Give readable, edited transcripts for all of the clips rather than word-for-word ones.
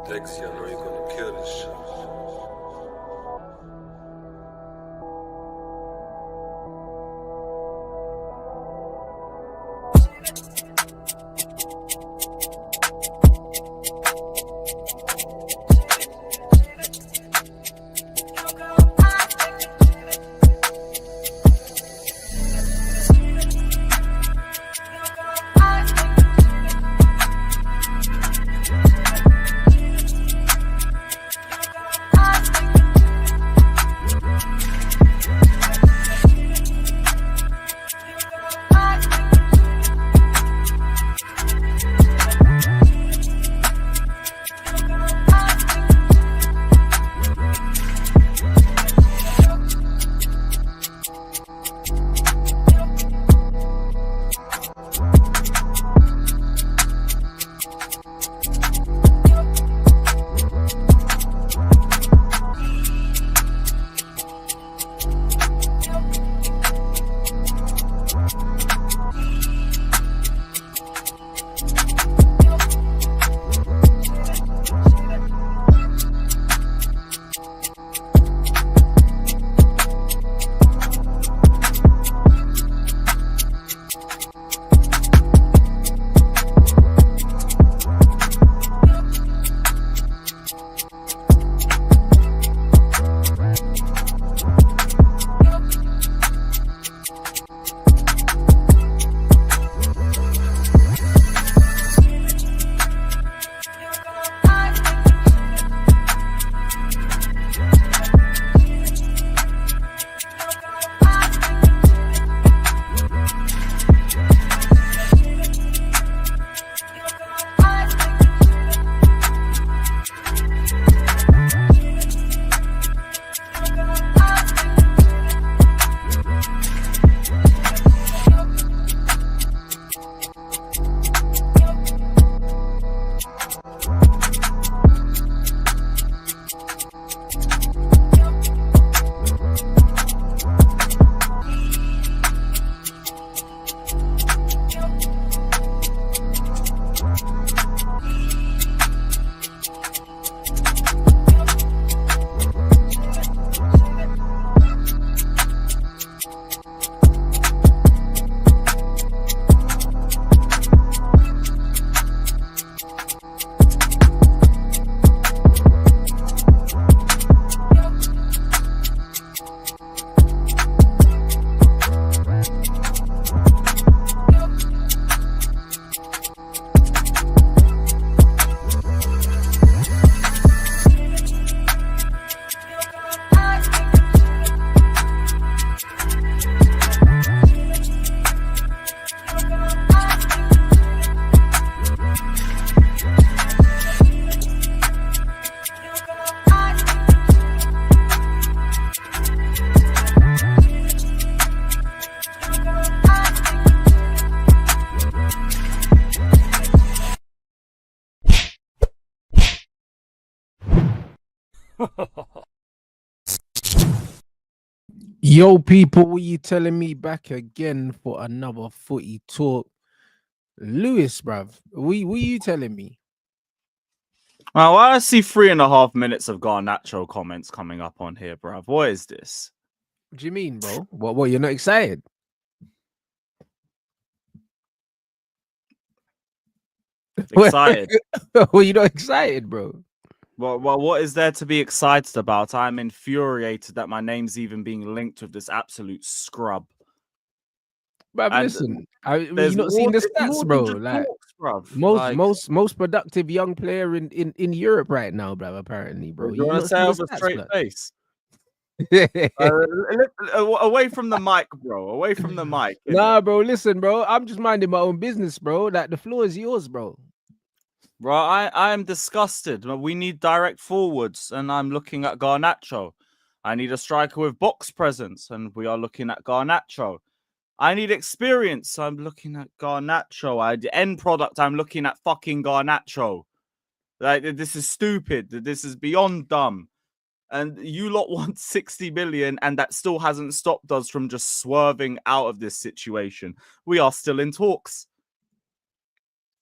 Dexy, I know you're gonna kill this shit. Yo, people, what you telling me back again for another footy talk? Lewis, bruv, what you telling me? Well, I see 3.5 minutes of Garnacho comments coming up on here, bruv. What is this? What do you mean, bro? What, you're not excited? Excited. Well, you're not excited, bro. Well, what is there to be excited about? I'm infuriated that my name's even being linked with this absolute scrub. Bruv, And listen, you not seen the stats, bro. Like bruv. most productive young player in Europe right now, bruv. Apparently, bro. You want to say I have a straight face? Away from the mic, bro. Away from the mic. Nah, bro. Listen, bro. I'm just minding my own business, bro. Like the floor is yours, bro. Bro, I am disgusted. We need direct forwards, and I'm looking at Garnacho. I need a striker with box presence, and we are looking at Garnacho. I need experience. I'm looking at Garnacho. End product. I'm looking at fucking Garnacho. Like, this is stupid. This is beyond dumb. And you lot want 60 million, and that still hasn't stopped us from just swerving out of this situation. We are still in talks.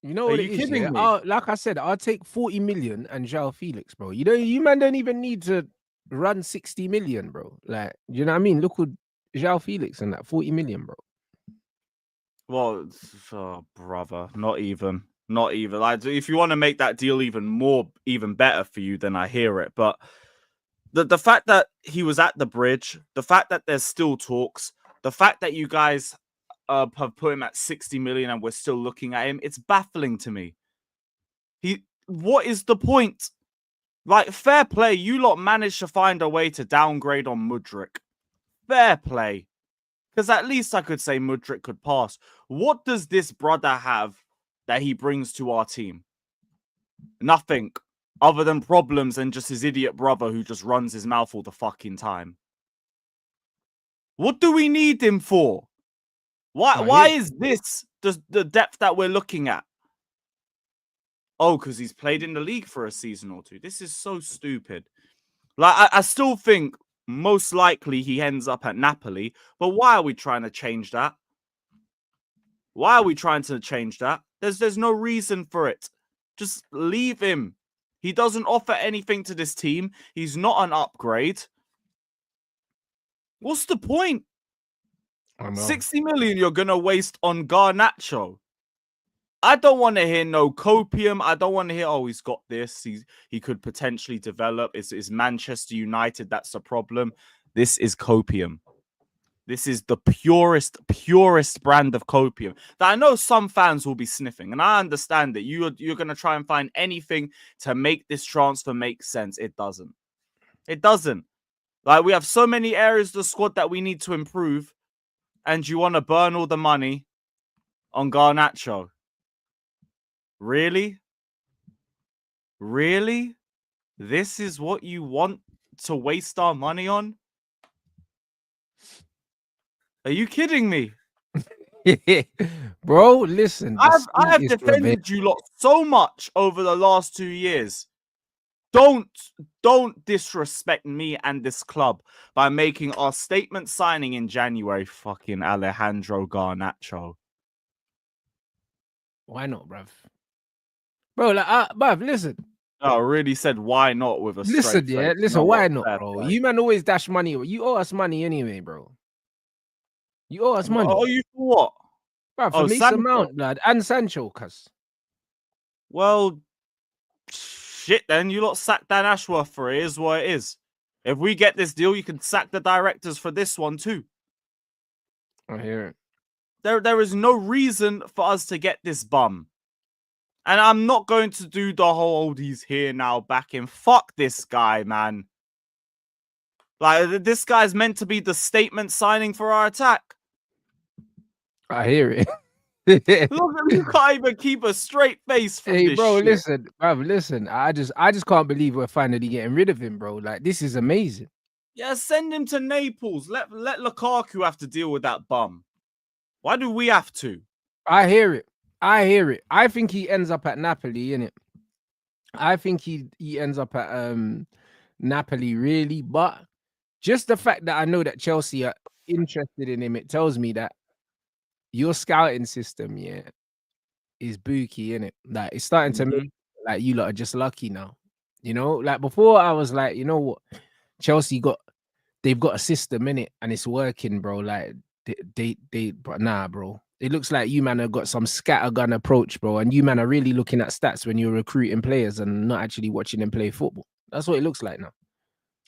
You know Are what you it is, kidding yeah? me? Like I said, I'll take 40 million and João Felix, bro. You man don't even need to run 60 million, bro. Like, you know what I mean? Look at João Felix and that 40 million, bro. Well, oh, brother, not even. Like, if you want to make that deal even better for you, then I hear it. But the fact that he was at the bridge, the fact that there's still talks, the fact that you guys have put him at 60 million and we're still looking at him, it's baffling to me. What is the point? Like, fair play, you lot managed to find a way to downgrade on Mudryk. Fair play. Because at least I could say Mudryk could pass. What does this brother have that he brings to our team? Nothing. Other than problems and just his idiot brother who just runs his mouth all the fucking time. What do we need him for? Why is this the depth that we're looking at? Oh, because he's played in the league for a season or two. This is so stupid. Like, I still think most likely he ends up at Napoli, but why are we trying to change that? Why are we trying to change that? There's no reason for it. Just leave him. He doesn't offer anything to this team. He's not an upgrade. What's the point? 60 million you're going to waste on Garnacho. I don't want to hear no copium. I don't want to hear, oh, he's got this. He could potentially develop. It's Manchester United that's the problem. This is copium. This is the purest brand of copium that I know some fans will be sniffing. And I understand that you're going to try and find anything to make this transfer make sense. It doesn't. It doesn't. Like, we have so many areas of the squad that we need to improve. And you want to burn all the money on Garnacho. Really? Really? This is what you want to waste our money on? Are you kidding me? Bro, listen. I have defended you lot so much over the last 2 years. Don't disrespect me and this club by making our statement signing in January fucking Alejandro Garnacho. Why not, bruv? Bro, like, bruv, listen. I really said why not with a listen, straight yeah, face. listen, why not, bro? You man always dash money. You owe us money anyway, bro. You owe us money. Oh, you for what? Bruv, for Mason Mount, blood, and Sancho, cuz. Well, shit, then you lot sack Dan Ashworth for it. Is what it is. If we get this deal, you can sack the directors for this one too. I hear it. There is no reason for us to get this bum. And I'm not going to do the whole, he's here now, back in. Fuck this guy, man. Like, this guy's meant to be the statement signing for our attack. I hear it. Look, you can't even keep a straight face from this bro, shit. listen, bruv, listen. I just can't believe we're finally getting rid of him, bro. Like, this is amazing. Yeah, send him to Naples. Let Lukaku have to deal with that bum. Why do we have to? I hear it. I think he ends up at Napoli, innit? I think he ends up at Napoli, really. But just the fact that I know that Chelsea are interested in him, it tells me that your scouting system, yeah, is booky, innit? Like, it's starting to make like you lot are just lucky now. You know, like before I was like, you know what, they've got a system in it and it's working, bro. Like but nah, bro. It looks like you man have got some scattergun approach, bro, and you man are really looking at stats when you're recruiting players and not actually watching them play football. That's what it looks like now.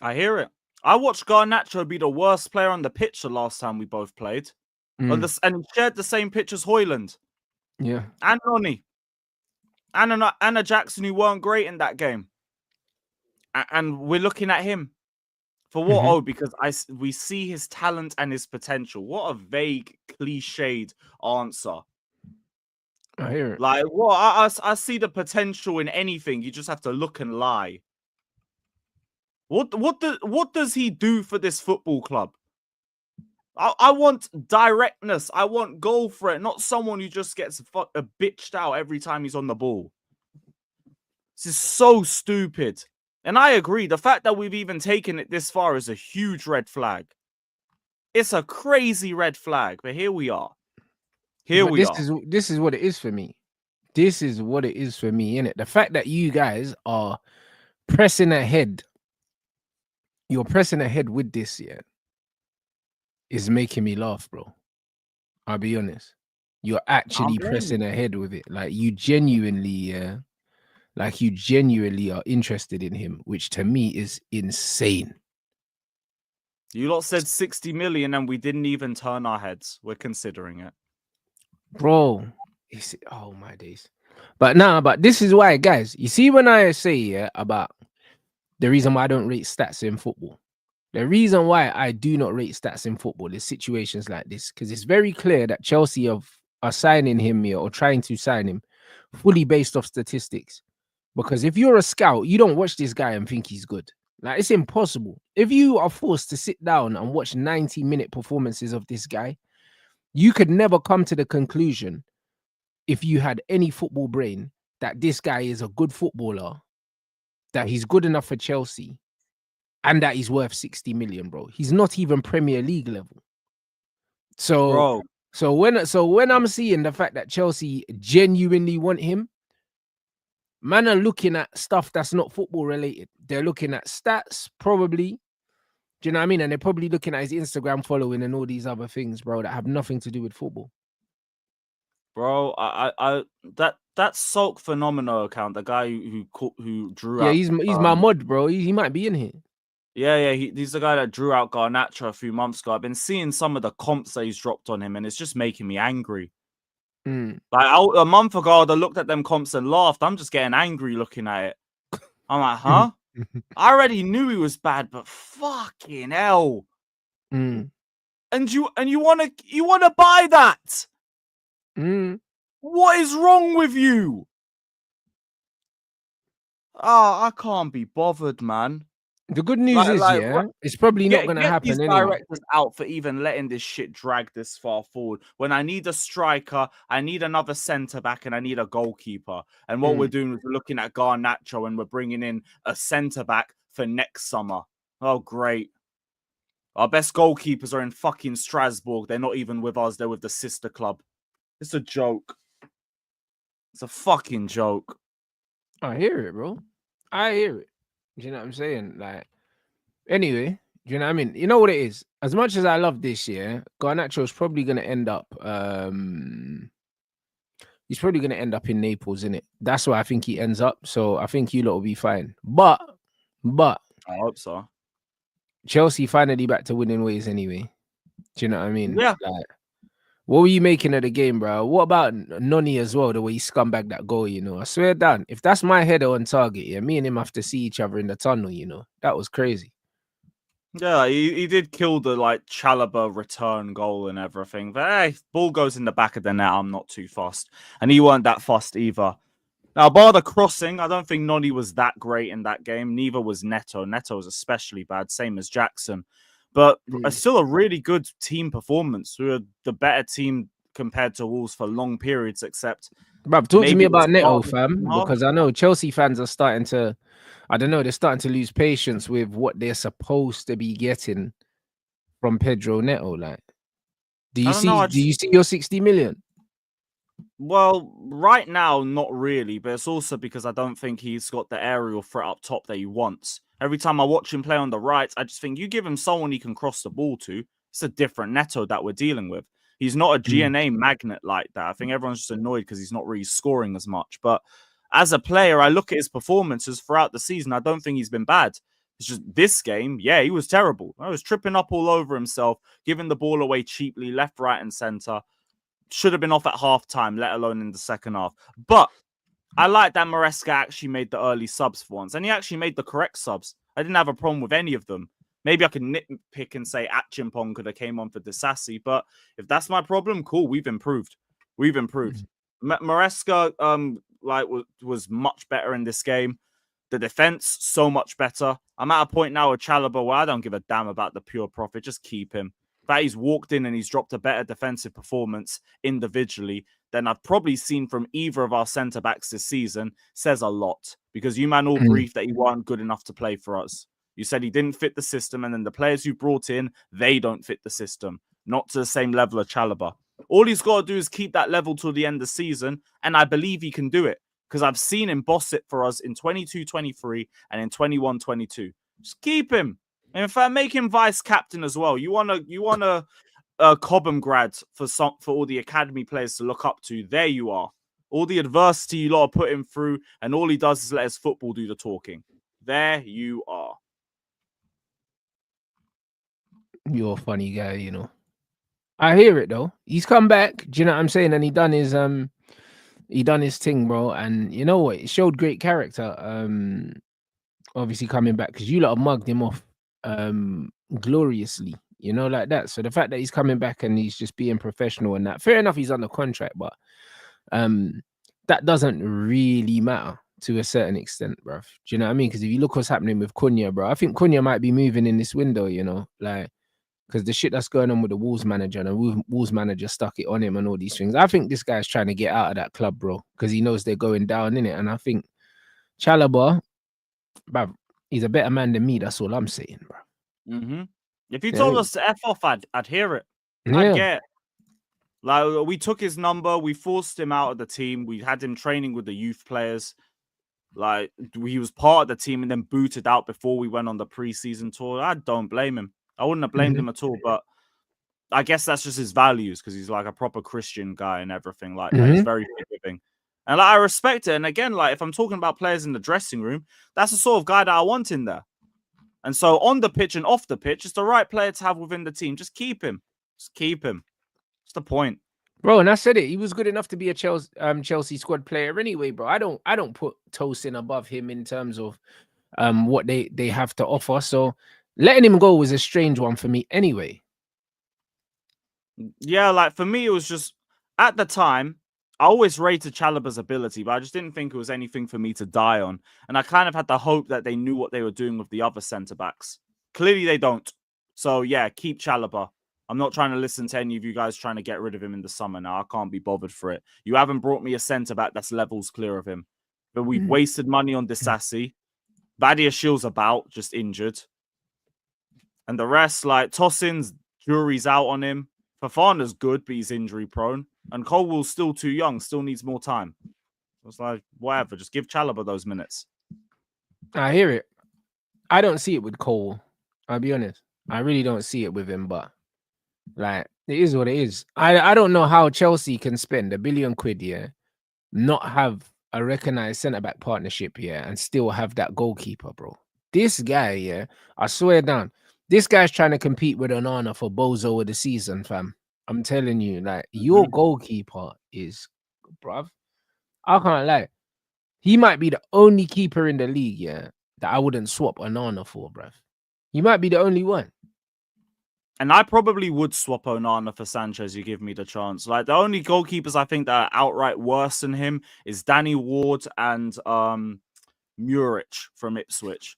I hear it. I watched Garnacho be the worst player on the pitch the last time we both played. And he shared the same pitch as Højlund. Yeah. And Noni. And Anna Jackson, who weren't great in that game. And we're looking at him. For what? Oh, because we see his talent and his potential. What a vague, cliched answer. I hear it. Like, well, I see the potential in anything. You just have to look and lie. What does he do for this football club? I want directness. I want goal threat, not someone who just gets bitched out every time he's on the ball. This is so stupid. And I agree. The fact that we've even taken it this far is a huge red flag. It's a crazy red flag. But here we are. This is what it is for me. This is what it is for me, innit? The fact that you guys are pressing ahead, you're pressing ahead with this, yeah, is making me laugh, bro. I'll be honest. You're Can't actually blame you. pressing ahead with it. Like you genuinely, yeah, like you genuinely are interested in him, which to me is insane. You lot said 60 million and we didn't even turn our heads. We're considering it. Bro. Oh my days. But this is why, guys. You see, when I say yeah about the reason why I don't rate stats in football, the reason why I do not rate stats in football is situations like this, because it's very clear that Chelsea are signing him here or trying to sign him fully based off statistics. Because if you're a scout, you don't watch this guy and think he's good. Like, it's impossible. If you are forced to sit down and watch 90-minute performances of this guy, you could never come to the conclusion, if you had any football brain, that this guy is a good footballer, that he's good enough for Chelsea, and that he's worth 60 million, bro. He's not even Premier League level. So, Bro, when I'm seeing the fact that Chelsea genuinely want him, man are looking at stuff that's not football related. They're looking at stats, probably. Do you know what I mean? And they're probably looking at his Instagram following and all these other things, bro, that have nothing to do with football. bro, that Sulk Phenomenal account, the guy who drew Yeah, out. he's my mod, bro. He might be in here. Yeah, he's the guy that drew out Garnacho a few months ago. I've been seeing some of the comps that he's dropped on him, and it's just making me angry. Like a month ago, I looked at them comps and laughed. I'm just getting angry looking at it. I'm like, huh? I already knew he was bad, but fucking hell. And you wanna buy that? What is wrong with you? Oh, I can't be bothered, man. The good news is, yeah, it's probably not going to happen these anyway. directors out for even letting this shit drag this far forward. When I need a striker, I need another centre back, and I need a goalkeeper. And what we're doing is we're looking at Garnacho, and we're bringing in a centre back for next summer. Oh, great. Our best goalkeepers are in fucking Strasbourg. They're not even with us. They're with the sister club. It's a joke. It's a fucking joke. I hear it, bro. I hear it. Do you know what I'm saying? Like, anyway, do you know what I mean? You know what it is? As much as I love this year, Garnacho is probably going to end up. He's probably going to end up in Naples, innit? That's where I think he ends up. So I think you lot will be fine. But I hope so. Chelsea finally back to winning ways anyway. Do you know what I mean? Yeah. Like, what were you making of the game, bro? What about Noni as well? The way he scumbagged that goal, you know. I swear down. If that's my header on target, yeah, me and him have to see each other in the tunnel, you know. That was crazy. Yeah, he did kill the like Chalobah return goal and everything. But hey, ball goes in the back of the net. I'm not too fussed. And he weren't that fussed either. Now, bar the crossing, I don't think Noni was that great in that game. Neither was Neto. Neto was especially bad, same as Jackson. But still a really good team performance. We were the better team compared to Wolves for long periods, except... Bruv, talk to me about Neto, fam, half. because I know Chelsea fans are starting to, I don't know, they're starting to lose patience with what they're supposed to be getting from Pedro Neto. Like, do you see your 60 million? Well, right now, not really, but it's also because I don't think he's got the aerial threat up top that he wants. Every time I watch him play on the right, I just think you give him someone he can cross the ball to. It's a different Neto that we're dealing with. He's not a GNA magnet like that. I think everyone's just annoyed because he's not really scoring as much. But as a player, I look at his performances throughout the season. I don't think he's been bad. It's just this game, yeah, he was terrible. I was tripping up all over himself, giving the ball away cheaply, left, right, and center. Should have been off at halftime, let alone in the second half. But I like that Maresca actually made the early subs for once. And he actually made the correct subs. I didn't have a problem with any of them. Maybe I could nitpick and say Achimpong could have came on for Disassi. But if that's my problem, cool. We've improved. We've improved. Maresca was much better in this game. The defense, so much better. I'm at a point now with Chalobah where I don't give a damn about the pure profit. Just keep him. That he's walked in and he's dropped a better defensive performance individually than I've probably seen from either of our centre-backs this season says a lot. Because you man all briefed that he weren't good enough to play for us. You said he didn't fit the system, and then the players you brought in, they don't fit the system. Not to the same level of Chalobah. All he's got to do is keep that level till the end of the season, and I believe he can do it because I've seen him boss it for us in 22-23 and in 21-22. Just keep him. And in fact, make him vice captain as well. You want a Cobham grad for all the academy players to look up to. There you are. All the adversity you lot put him through, and all he does is let his football do the talking. There you are. You're a funny guy, you know. I hear it though. He's come back. Do you know what I'm saying? And he done his thing, bro. And you know what? It showed great character. Obviously coming back because you lot have mugged him off gloriously, you know, like that. So the fact that he's coming back and he's just being professional and that, fair enough, he's under contract, but that doesn't really matter to a certain extent, bro. Do you know what I mean? Because if you look what's happening with Cunha, bro, I think Cunha might be moving in this window, you know, like because the shit that's going on with the Wolves manager and the Wolves manager stuck it on him and all these things. I think this guy's trying to get out of that club, bro, because he knows they're going down in it. And I think Chalobah, bro, he's a better man than me. That's all I'm saying, bro. Mm-hmm. If you told us to F off, I'd hear it. Yeah. I'd get it. Like, we took his number, we forced him out of the team, we had him training with the youth players. Like, he was part of the team and then booted out before we went on the preseason tour. I don't blame him. I wouldn't have blamed him at all, but I guess that's just his values because he's like a proper Christian guy and everything like that. He's very forgiving. And like, I respect it. And again, like if I'm talking about players in the dressing room, that's the sort of guy that I want in there. And so on the pitch and off the pitch, it's the right player to have within the team. Just keep him. Just keep him. What's the point? Bro, and I said it. He was good enough to be a Chelsea squad player anyway, bro. I don't put Tosin above him in terms of what they have to offer. So letting him go was a strange one for me anyway. Yeah, like for me, it was just at the time, I always rated Chalobah's ability, but I just didn't think it was anything for me to die on. And I kind of had the hope that they knew what they were doing with the other centre-backs. Clearly, they don't. So, yeah, keep Chalobah. I'm not trying to listen to any of you guys trying to get rid of him in the summer now. I can't be bothered for it. You haven't brought me a centre-back that's levels clear of him. But we've wasted money on Disassi. Badia Shield's about, just injured. And the rest, like Tosin's, jury's out on him. Fafana's good, but he's injury prone. And Colwell's still too young, still needs more time. It's like, whatever, just give Chalobah those minutes. I hear it. I don't see it with Cole. I'll be honest. I really don't see it with him, but like, it is what it is. I don't know how Chelsea can spend £1 billion, yeah, not have a recognized centre-back partnership, yeah, and still have that goalkeeper, bro. This guy, yeah, I swear down, this guy's trying to compete with Onana for Bozo of the season, fam. I'm telling you, like, your goalkeeper is, bruv, I can't lie. He might be the only keeper in the league, yeah, that I wouldn't swap Onana for, bruv. He might be the only one. And I probably would swap Onana for Sanchez, you give me the chance. Like, the only goalkeepers I think that are outright worse than him is Danny Ward and Muric from Ipswich.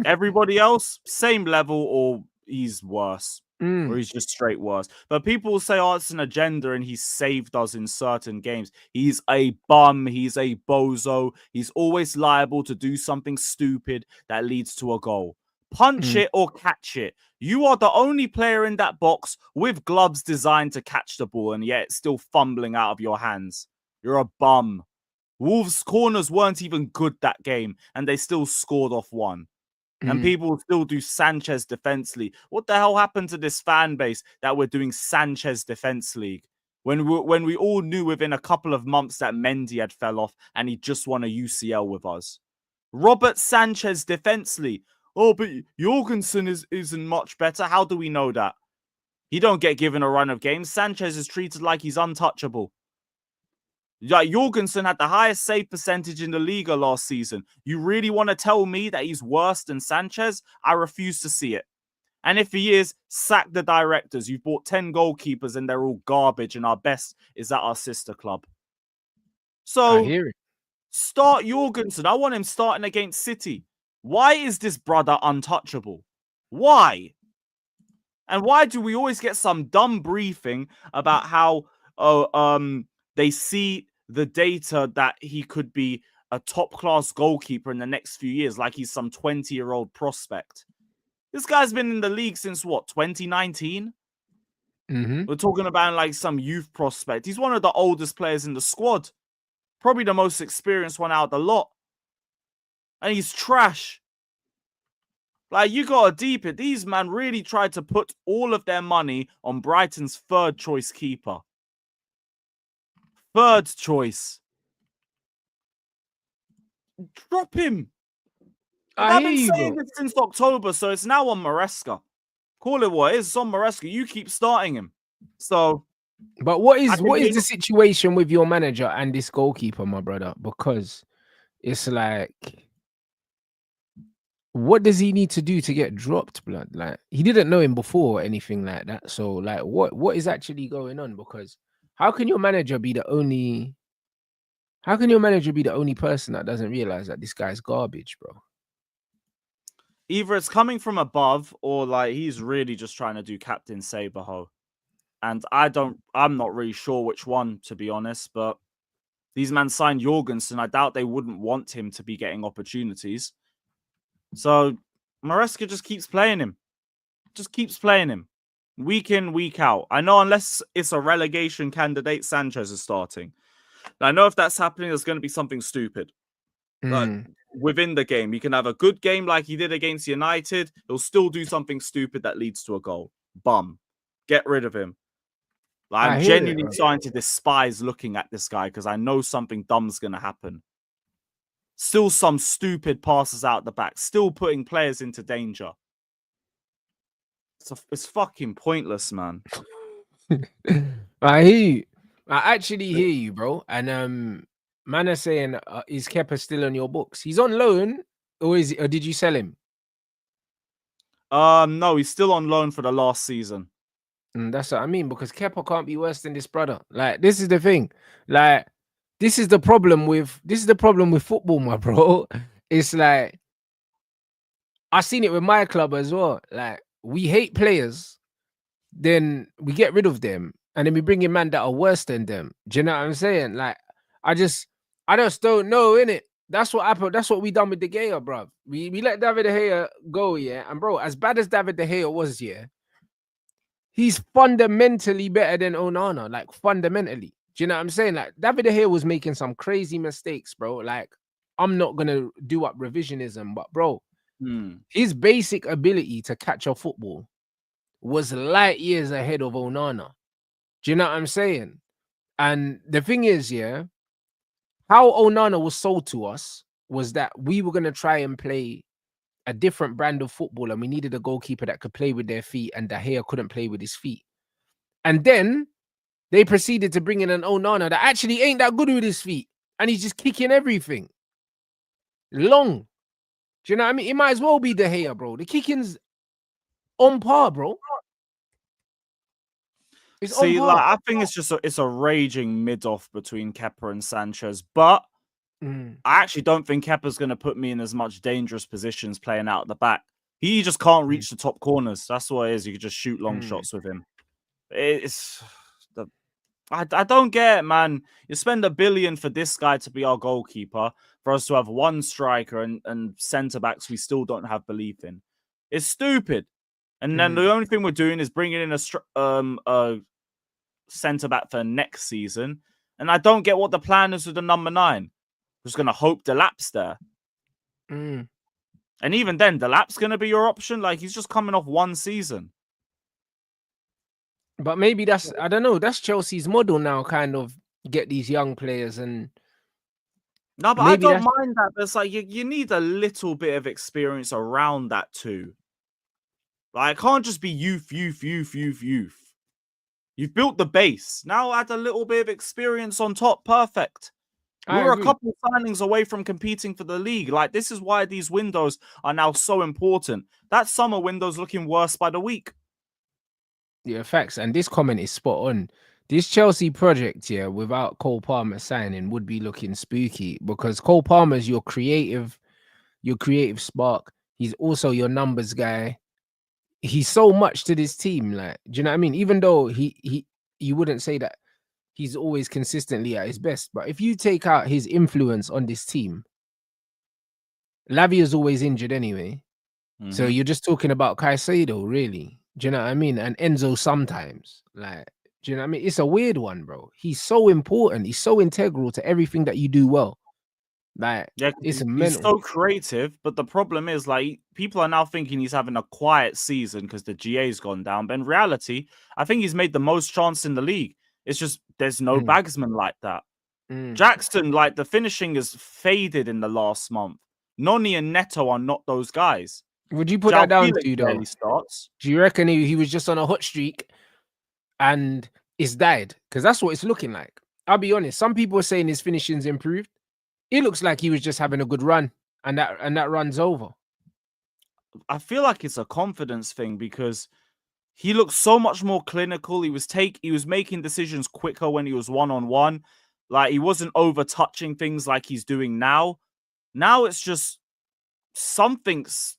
Everybody else, same level, or he's worse. Or he's just straight worse. But people will say, oh, it's an agenda and he's saved us in certain games. He's a bum. He's a bozo. He's always liable to do something stupid that leads to a goal. Punch it or catch it. You are the only player in that box with gloves designed to catch the ball, and yet it's still fumbling out of your hands. You're a bum. Wolves' corners weren't even good that game, and they still scored off one. And people will still do Sanchez Defense League. What the hell happened to this fan base that we're doing Sanchez Defense League? When we all knew within a couple of months that Mendy had fell off and he just won a UCL with us. Robert Sanchez Defense League. Oh, but Jorgensen isn't much better. How do we know that? He don't get given a run of games. Sanchez is treated like he's untouchable. Like, Jorgensen had the highest save percentage in the Liga last season. You really want to tell me that he's worse than Sanchez? I refuse to see it. And if he is, sack the directors. You've bought 10 goalkeepers and they're all garbage, and our best is at our sister club. So, I hear it. Start Jorgensen. I want him starting against City. Why is this brother untouchable? Why? And why do we always get some dumb briefing about how they see the data that he could be a top-class goalkeeper in the next few years, like he's some 20-year-old prospect? This guy's been in the league since, what, 2019? We're talking about like some youth prospect. He's one of the oldest players in the squad. Probably the most experienced one out of the lot. And he's trash. Like, you gotta deep it. These man really tried to put all of their money on Brighton's third choice keeper. Third choice. Drop him. I've been saying this since October, so it's now on Maresca. Call it what it is. It's on Maresca. You keep starting him. So, but what is the situation with your manager and this goalkeeper, my brother? Because it's like, what does he need to do to get dropped, blood? Like, he didn't know him before or anything like that. So, like, what is actually going on? Because how can your manager be the only person that doesn't realize that this guy's garbage, bro? Either it's coming from above or like he's really just trying to do Captain Saberho. And I'm not really sure which one, to be honest, but these men signed Jorgensen. I doubt they wouldn't want him to be getting opportunities. So Maresca just keeps playing him. Week in, week out. I know unless it's a relegation candidate, Sanchez is starting. I know if that's happening, there's going to be something stupid. Like, within the game, you can have a good game like he did against United. He'll still do something stupid that leads to a goal. Bum. Get rid of him. Like, I'm genuinely starting to despise looking at this guy because I know something dumb's going to happen. Still some stupid passes out the back. Still putting players into danger. It's fucking pointless, man. I hear you. I actually hear you, bro. And man are saying, is Kepa still on your books? He's on loan, or did you sell him? No, he's still on loan for the last season. That's what I mean, because Kepa can't be worse than this brother. Like, this is the thing. Like, this is the problem with football, my bro. It's like, I've seen it with my club as well. Like, we hate players, then we get rid of them, and then we bring in men that are worse than them. Do you know what I'm saying? Like, I just don't know, innit? That's what happened. That's what we done with De Gea, bro. We let David De Gea go, yeah. And bro, as bad as David De Gea was, yeah, he's fundamentally better than Onana. Like, fundamentally. Do you know what I'm saying? Like, David De Gea was making some crazy mistakes, bro. Like, I'm not gonna do up revisionism, but bro, his basic ability to catch a football was light years ahead of Onana. Do you know what I'm saying? And the thing is, yeah, how Onana was sold to us was that we were going to try and play a different brand of football, and we needed a goalkeeper that could play with their feet, and De Gea couldn't play with his feet. And then they proceeded to bring in an Onana that actually ain't that good with his feet, and he's just kicking everything long. Do you know what I mean? It might as well be De Gea, bro. The kicking's on par, bro. See, like, I think it's a raging mid-off between Kepa and Sanchez, but I actually don't think Kepa's going to put me in as much dangerous positions playing out at the back. He just can't reach the top corners. That's what it is. You can just shoot long shots with him. I don't get it, man. You spend $1 billion for this guy to be our goalkeeper, for us to have one striker and centre-backs we still don't have belief in. It's stupid. And then the only thing we're doing is bringing in a centre-back for next season. And I don't get what the plan is with the number 9. We're just going to hope Delap's there. And even then, Delap's going to be your option. Like, he's just coming off one season. But maybe that's, I don't know, that's Chelsea's model now, kind of get these young players. And no, but I don't mind that. But it's like you need a little bit of experience around that too. Like, it can't just be youth. You've built the base. Now add a little bit of experience on top. Perfect. We're a couple of signings away from competing for the league. Like, this is why these windows are now so important. That summer window's looking worse by the week. Yeah, facts. And this comment is spot on. This Chelsea project, yeah, without Cole Palmer signing would be looking spooky, because Cole Palmer's your creative spark. He's also your numbers guy. He's so much to this team. Like, do you know what I mean? Even though you wouldn't say that he's always consistently at his best, but if you take out his influence on this team, Lavia's always injured anyway. So you're just talking about Caicedo, really. Do you know what I mean? And Enzo sometimes. Like, do you know what I mean? It's a weird one, bro. He's so important. He's so integral to everything that you do well. Like, Yeah, 'cause it's he's mental. so creative, but the problem is, like, people are now thinking he's having a quiet season because the GA's gone down. But in reality, I think he's made the most chance in the league. It's just there's no Mm. bagsman like that. Mm. Jackson, like, the finishing has faded in the last month. Noni and Neto are not those guys. Would you put João that down Felix to, though? barely starts. Do you reckon he was just on a hot streak and it's died? Because that's what it's looking like. I'll be honest. Some people are saying his finishing's improved. It looks like he was just having a good run and that run's over. I feel like it's a confidence thing because he looks so much more clinical. He was making decisions quicker when he was one-on-one. Like, he wasn't over touching things like he's doing now. Now it's just something's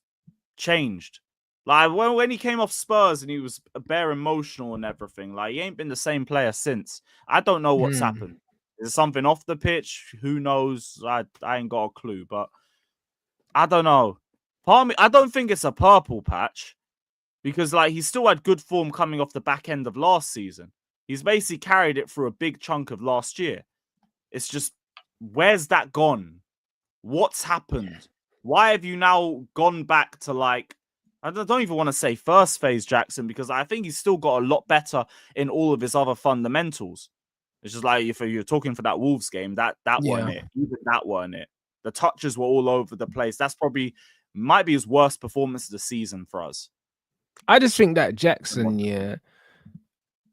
changed. Like, when he came off Spurs and he was bare emotional and everything, like, he ain't been the same player since. I don't know what's happened. Is there something off the pitch? Who knows? I ain't got a clue, but I don't know. Part of me, I don't think it's a purple patch because, like, he still had good form coming off the back end of last season. He's basically carried it through a big chunk of last year. It's just, where's that gone? What's happened? Why have you now gone back to, like, I don't even want to say first phase Jackson because I think he's still got a lot better in all of his other fundamentals. It's just like, if you're talking for that Wolves game, that weren't it. Even that weren't it. The touches were all over the place. That's probably might be his worst performance of the season for us. I just think that Jackson,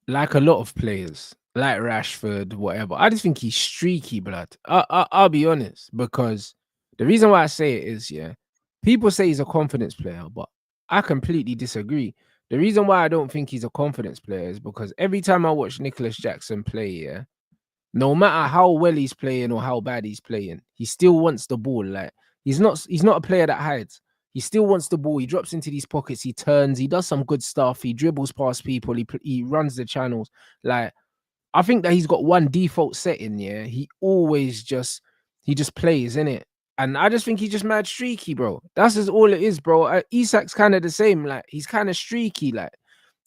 like a lot of players, like Rashford, whatever, I just think he's streaky, blood. I'll be honest, because the reason why I say it is, people say he's a confidence player, but I completely disagree. The reason why I don't think he's a confidence player is because every time I watch Nicholas Jackson play, no matter how well he's playing or how bad he's playing, he still wants the ball. Like, he's not a player that hides. He still wants the ball. He drops into these pockets. He turns. He does some good stuff. He dribbles past people. He runs the channels. Like, I think that he's got one default setting. He always just plays in it, and I just think he's just mad streaky, bro. That's just all it is, bro. Isak's kind of the same. Like, he's kind of streaky. Like,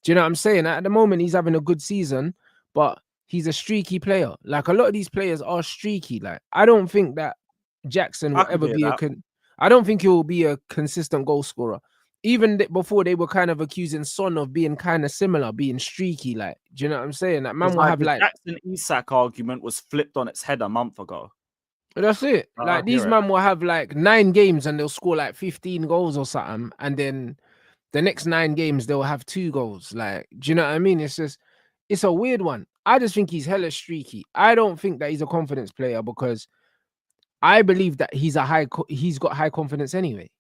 do you know what I'm saying? At the moment, he's having a good season, but he's a streaky player. Like, a lot of these players are streaky. Like, I don't think that Jackson will ever be I don't think he'll be a consistent goal scorer. Even before, they were kind of accusing Son of being kind of similar, being streaky. Like, do you know what I'm saying? That man will have, like, Jackson Isak argument was flipped on its head a month ago. That's it. Like, these men will have like 9 games and they'll score like 15 goals or something, and then the next 9 games they'll have 2 goals. Like, do you know what I mean? It's a weird one. I just think he's hella streaky. I don't think that he's a confidence player because I believe that he's got high confidence anyway.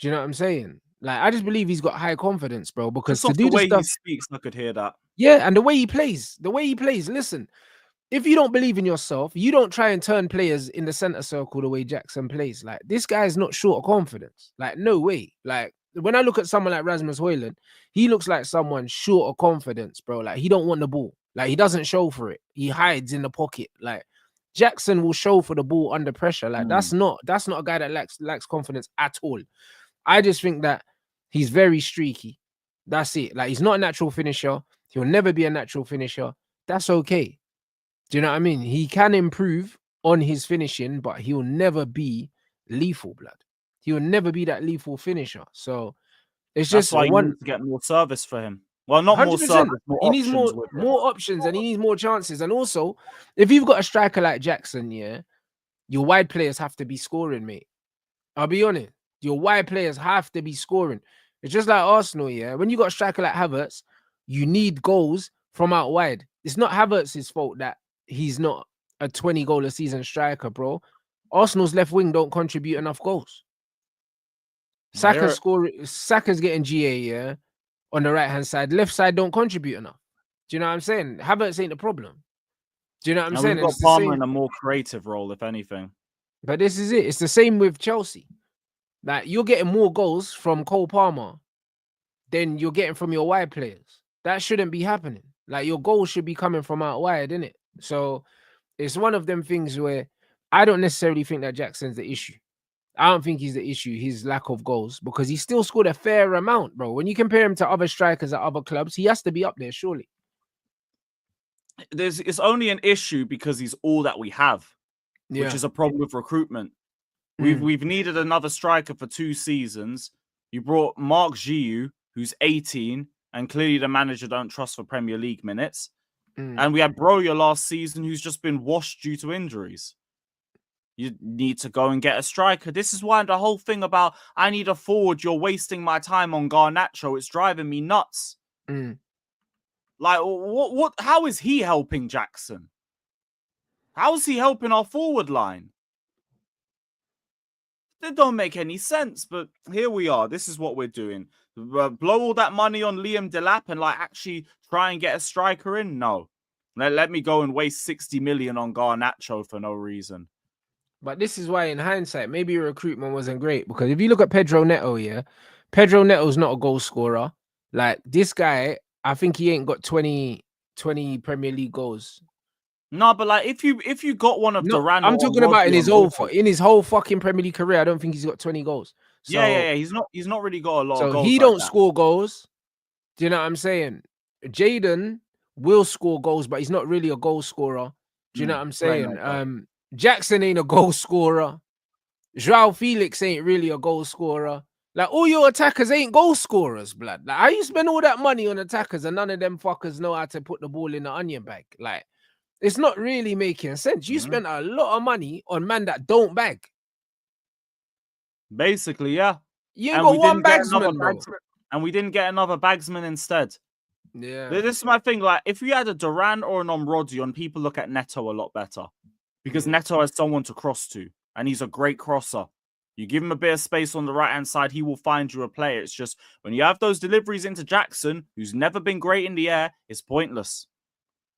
Do you know what I'm saying? Like, I just believe he's got high confidence, bro. Because just to do the way stuff, he speaks, I could hear that. Yeah, and the way he plays. Listen, if you don't believe in yourself, you don't try and turn players in the center circle the way Jackson plays. Like, this guy's not short of confidence. Like, no way. Like, when I look at someone like Rasmus Højlund, he looks like someone short of confidence, bro. Like, he don't want the ball. Like, he doesn't show for it. He hides in the pocket. Like, Jackson will show for the ball under pressure. Like, that's not a guy that lacks confidence at all. I just think that he's very streaky. That's it. Like, he's not a natural finisher. He'll never be a natural finisher. That's okay. Do you know what I mean? He can improve on his finishing, but he'll never be lethal, blood. He'll never be that lethal finisher. So it's That's just why you need to get more service for him. Well, not 100%. More service, more he needs options more options, and he needs more chances. And also, if you've got a striker like Jackson, your wide players have to be scoring, mate. I'll be honest. Your wide players have to be scoring. It's just like Arsenal, when you got a striker like Havertz, you need goals from out wide. It's not Havertz's fault that he's not a 20-goal a season striker, bro. Arsenal's left wing don't contribute enough goals. Saka's getting GA, on the right-hand side. Left side don't contribute enough. Do you know what I'm saying? Havertz ain't the problem. Do you know what I'm saying? We've got Palmer in a more creative role, if anything. But this is it. It's the same with Chelsea. Like, you're getting more goals from Cole Palmer than you're getting from your wide players. That shouldn't be happening. Like, your goals should be coming from out wide, innit? So it's one of them things where I don't necessarily think that Jackson's the issue. I don't think he's the issue, his lack of goals, because he still scored a fair amount, bro. When you compare him to other strikers at other clubs, he has to be up there, surely. It's only an issue because he's all that we have, which Yeah. is a problem with recruitment. Mm. We've needed another striker for 2 seasons. You brought Mark Giu, who's 18, and clearly the manager don't trust for Premier League minutes. And we had Broja last season, who's just been washed due to injuries. You need to go and get a striker. This is why the whole thing about I need a forward, you're wasting my time on Garnacho, it's driving me nuts. Like, what? How is he helping Jackson? How is he helping our forward line? That don't make any sense, but here we are. This is what we're doing. Blow all that money on Liam Delap and like actually try and get a striker in? No. Let me go and waste 60 million on Garnacho for no reason. But this is why, in hindsight, maybe your recruitment wasn't great. Because if you look at Pedro Neto, yeah, Pedro Neto's not a goal scorer. Like, this guy, I think he ain't got 20 Premier League goals. No, but like if you got one of Duran, I'm talking about in his whole fucking Premier League career, I don't think he's got 20 goals. So, yeah. He's not really got a lot of goals. So he don't score goals. Do you know what I'm saying? Jaden will score goals, but he's not really a goal scorer. Do you know what I'm saying? Jackson ain't a goal scorer. Joao Felix ain't really a goal scorer. Like, all your attackers ain't goal scorers, blood. Like, how you spend all that money on attackers and none of them fuckers know how to put the ball in the onion bag? Like, it's not really making sense. You spent a lot of money on man that don't bag. Basically, yeah. You ain't got one bagsman, bro. And we didn't get another bagsman instead. Yeah. This is my thing. Like, if we had a Duran or an Omrodion, people look at Neto a lot better. Because Neto has someone to cross to. And he's a great crosser. You give him a bit of space on the right-hand side, he will find you a player. It's just, when you have those deliveries into Jackson, who's never been great in the air, it's pointless.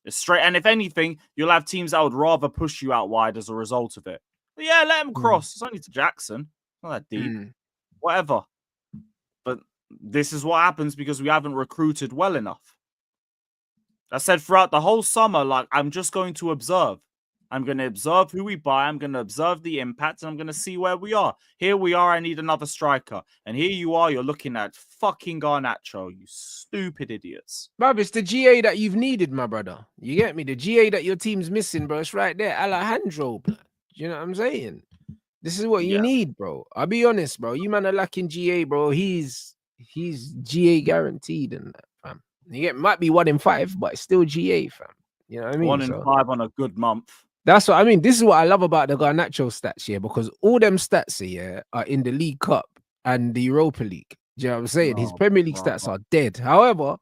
It's straight. And if anything, you'll have teams that would rather push you out wide as a result of it. But yeah, let him cross. It's only to Jackson. Not that deep. Whatever. But this is what happens because we haven't recruited well enough. I said throughout the whole summer, like, I'm just going to observe. I'm going to observe who we buy. I'm going to observe the impact, and I'm going to see where we are. Here we are. I need another striker. And here you are. You're looking at fucking Garnacho, you stupid idiots. Bruv, it's the GA that you've needed, my brother. You get me? The GA that your team's missing, bro. It's right there. Alejandro, bro. You know what I'm saying? This is what you need, bro. I'll be honest, bro. You man are lacking GA, bro. He's GA guaranteed and that, fam. You get, might be 1 in 5, but it's still GA, fam. You know what I mean? 1 in 5 on a good month. That's what I mean. This is what I love about the Garnacho stats here, because all them stats here are in the League Cup and the Europa League. Do you know what I'm saying? His Premier League stats are dead. However,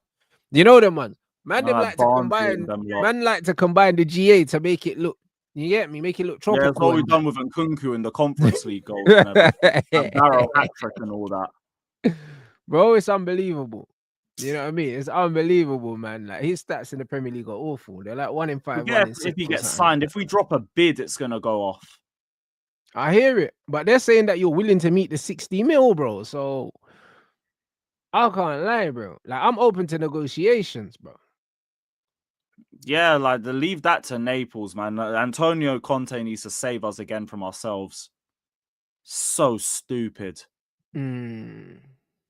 you know them, man. Man, them like to combine. Man like to combine the GA to make it look. You get me? Make it look tropical. Yeah, that's what we've done with Nkunku in the Conference League goals and Barrow hat-trick and all that. Bro, it's unbelievable. You know what I mean? It's unbelievable, man. Like, his stats in the Premier League are awful. They're like 1 in 5. Yeah, if he gets signed, if we drop a bid, it's gonna go off. I hear it, but they're saying that you're willing to meet the 60 mil, bro. So I can't lie, bro. Like, I'm open to negotiations, bro. Yeah, like, leave that to Naples, man. Antonio Conte needs to save us again from ourselves. So stupid.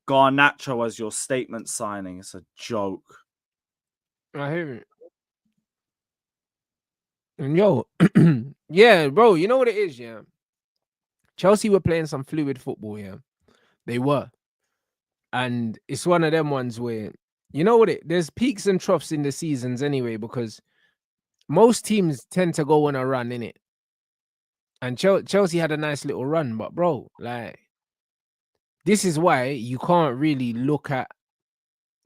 Garnacho as your statement signing. It's a joke. I hear it. And yo, yeah, bro, you know what it is, yeah? Chelsea were playing some fluid football, yeah? They were. And it's one of them ones where, you know what there's peaks and troughs in the seasons anyway, because most teams tend to go on a run, innit? And Chelsea had a nice little run, but bro, like, this is why you can't really look at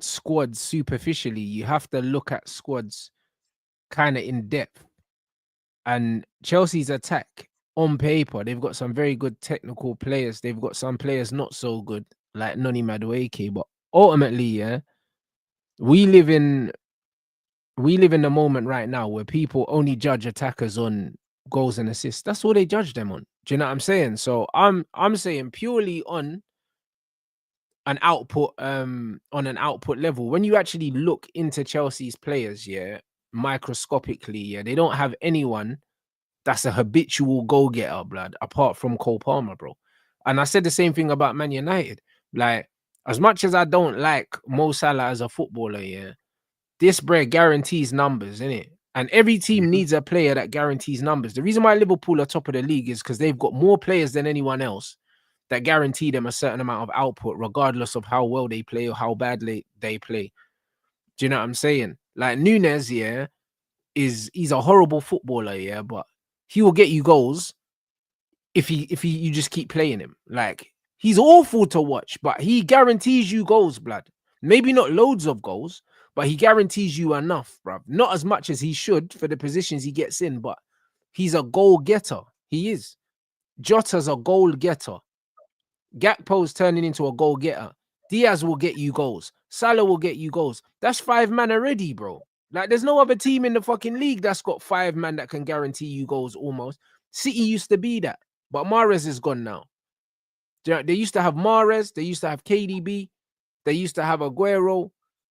squads superficially. You have to look at squads kind of in depth. And Chelsea's attack, on paper, they've got some very good technical players. They've got some players not so good, like Noni Madueke. But ultimately, yeah, we live in the moment right now where people only judge attackers on goals and assists. That's all they judge them on. Do you know what I'm saying? So I'm saying purely on an output level. When you actually look into Chelsea's players, yeah, microscopically, yeah, they don't have anyone that's a habitual goal getter, blood, apart from Cole Palmer, bro. And I said the same thing about Man United. Like, as much as I don't like Mo Salah as a footballer, yeah, this bread guarantees numbers, innit? And every team needs a player that guarantees numbers. The reason why Liverpool are top of the league is because they've got more players than anyone else that guarantee them a certain amount of output, regardless of how well they play or how badly they play. Do you know what I'm saying? Like Nunez, yeah, he's a horrible footballer, yeah, but he will get you goals if you just keep playing him. Like, he's awful to watch, but he guarantees you goals, blood. Maybe not loads of goals, but he guarantees you enough, bruv. Not as much as he should for the positions he gets in, but he's a goal getter. He is. Jota's a goal getter. Gakpo's turning into a goal getter. Diaz will get you goals. Salah will get you goals. That's 5 man already, bro. Like, there's no other team in the fucking league that's got 5 man that can guarantee you goals almost. City used to be that, but Mahrez is gone now. They used to have Mahrez. They used to have KDB. They used to have Aguero.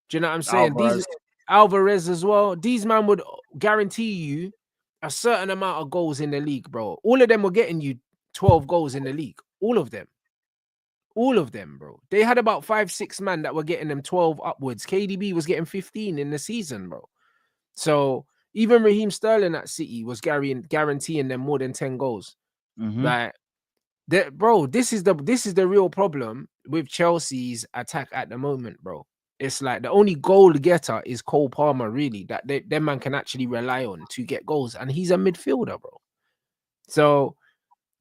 Do you know what I'm saying? Alvarez. Alvarez as well. These man would guarantee you a certain amount of goals in the league, bro. All of them were getting you 12 goals in the league. All of them. All of them, bro. They had about 5-6 man that were getting them 12 upwards. KDB was getting 15 in the season, bro. So even Raheem Sterling at City was guaranteeing them more than 10 goals. Like, bro, this is the real problem with Chelsea's attack at the moment, bro. It's like the only goal getter is Cole Palmer, really, that them man can actually rely on to get goals, and he's a midfielder, bro. So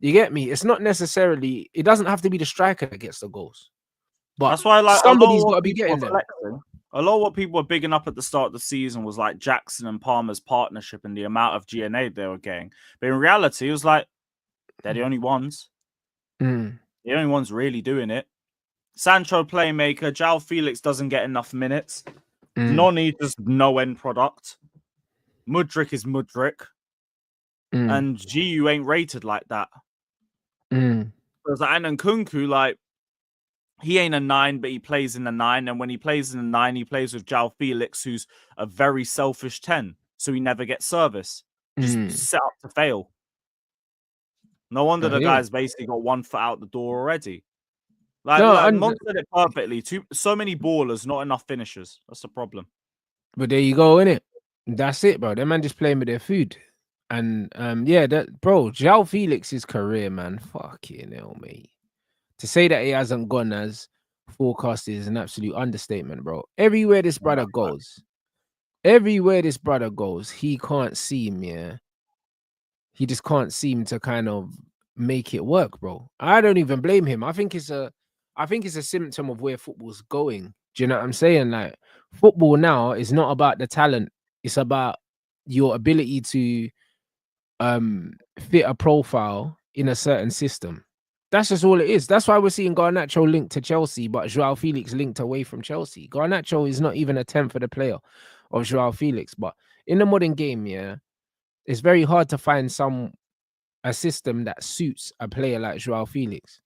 you get me? It's not necessarily, it doesn't have to be the striker that gets the goals. But that's why, like, somebody's got to be getting them. A lot of what people were bigging up at the start of the season was like Jackson and Palmer's partnership and the amount of GNA they were getting. But in reality, it was like, they're the only ones. The only ones really doing it. Sancho playmaker. João Felix doesn't get enough minutes. Noni just no end product. Mudryk is Mudryk. And GU ain't rated like that. Because and Nkunku, like, he ain't a 9, but he plays in the 9. And when he plays in the 9, he plays with João Felix, who's a very selfish 10. So he never gets service. Just set up to fail. No wonder the guy's basically got 1 foot out the door already. Like Mon said it perfectly. So many ballers, not enough finishers. That's the problem. But there you go, innit? That's it, bro. Them man just playing with their food. And yeah, that, bro, João Felix's career, man, fucking hell, mate. To say that he hasn't gone as forecasted is an absolute understatement, bro. Everywhere this brother goes, he can't seem, he just can't seem to kind of make it work, bro. I don't even blame him. I think it's a symptom of where football's going. Do you know what I'm saying? Like, football now is not about the talent. It's about your ability to fit a profile in a certain system. That's just all it is. That's why we're seeing Garnacho linked to Chelsea, but João Felix linked away from Chelsea. Garnacho is not even a 10th of the player of João Felix. But in the modern game, it's very hard to find a system that suits a player like João Felix.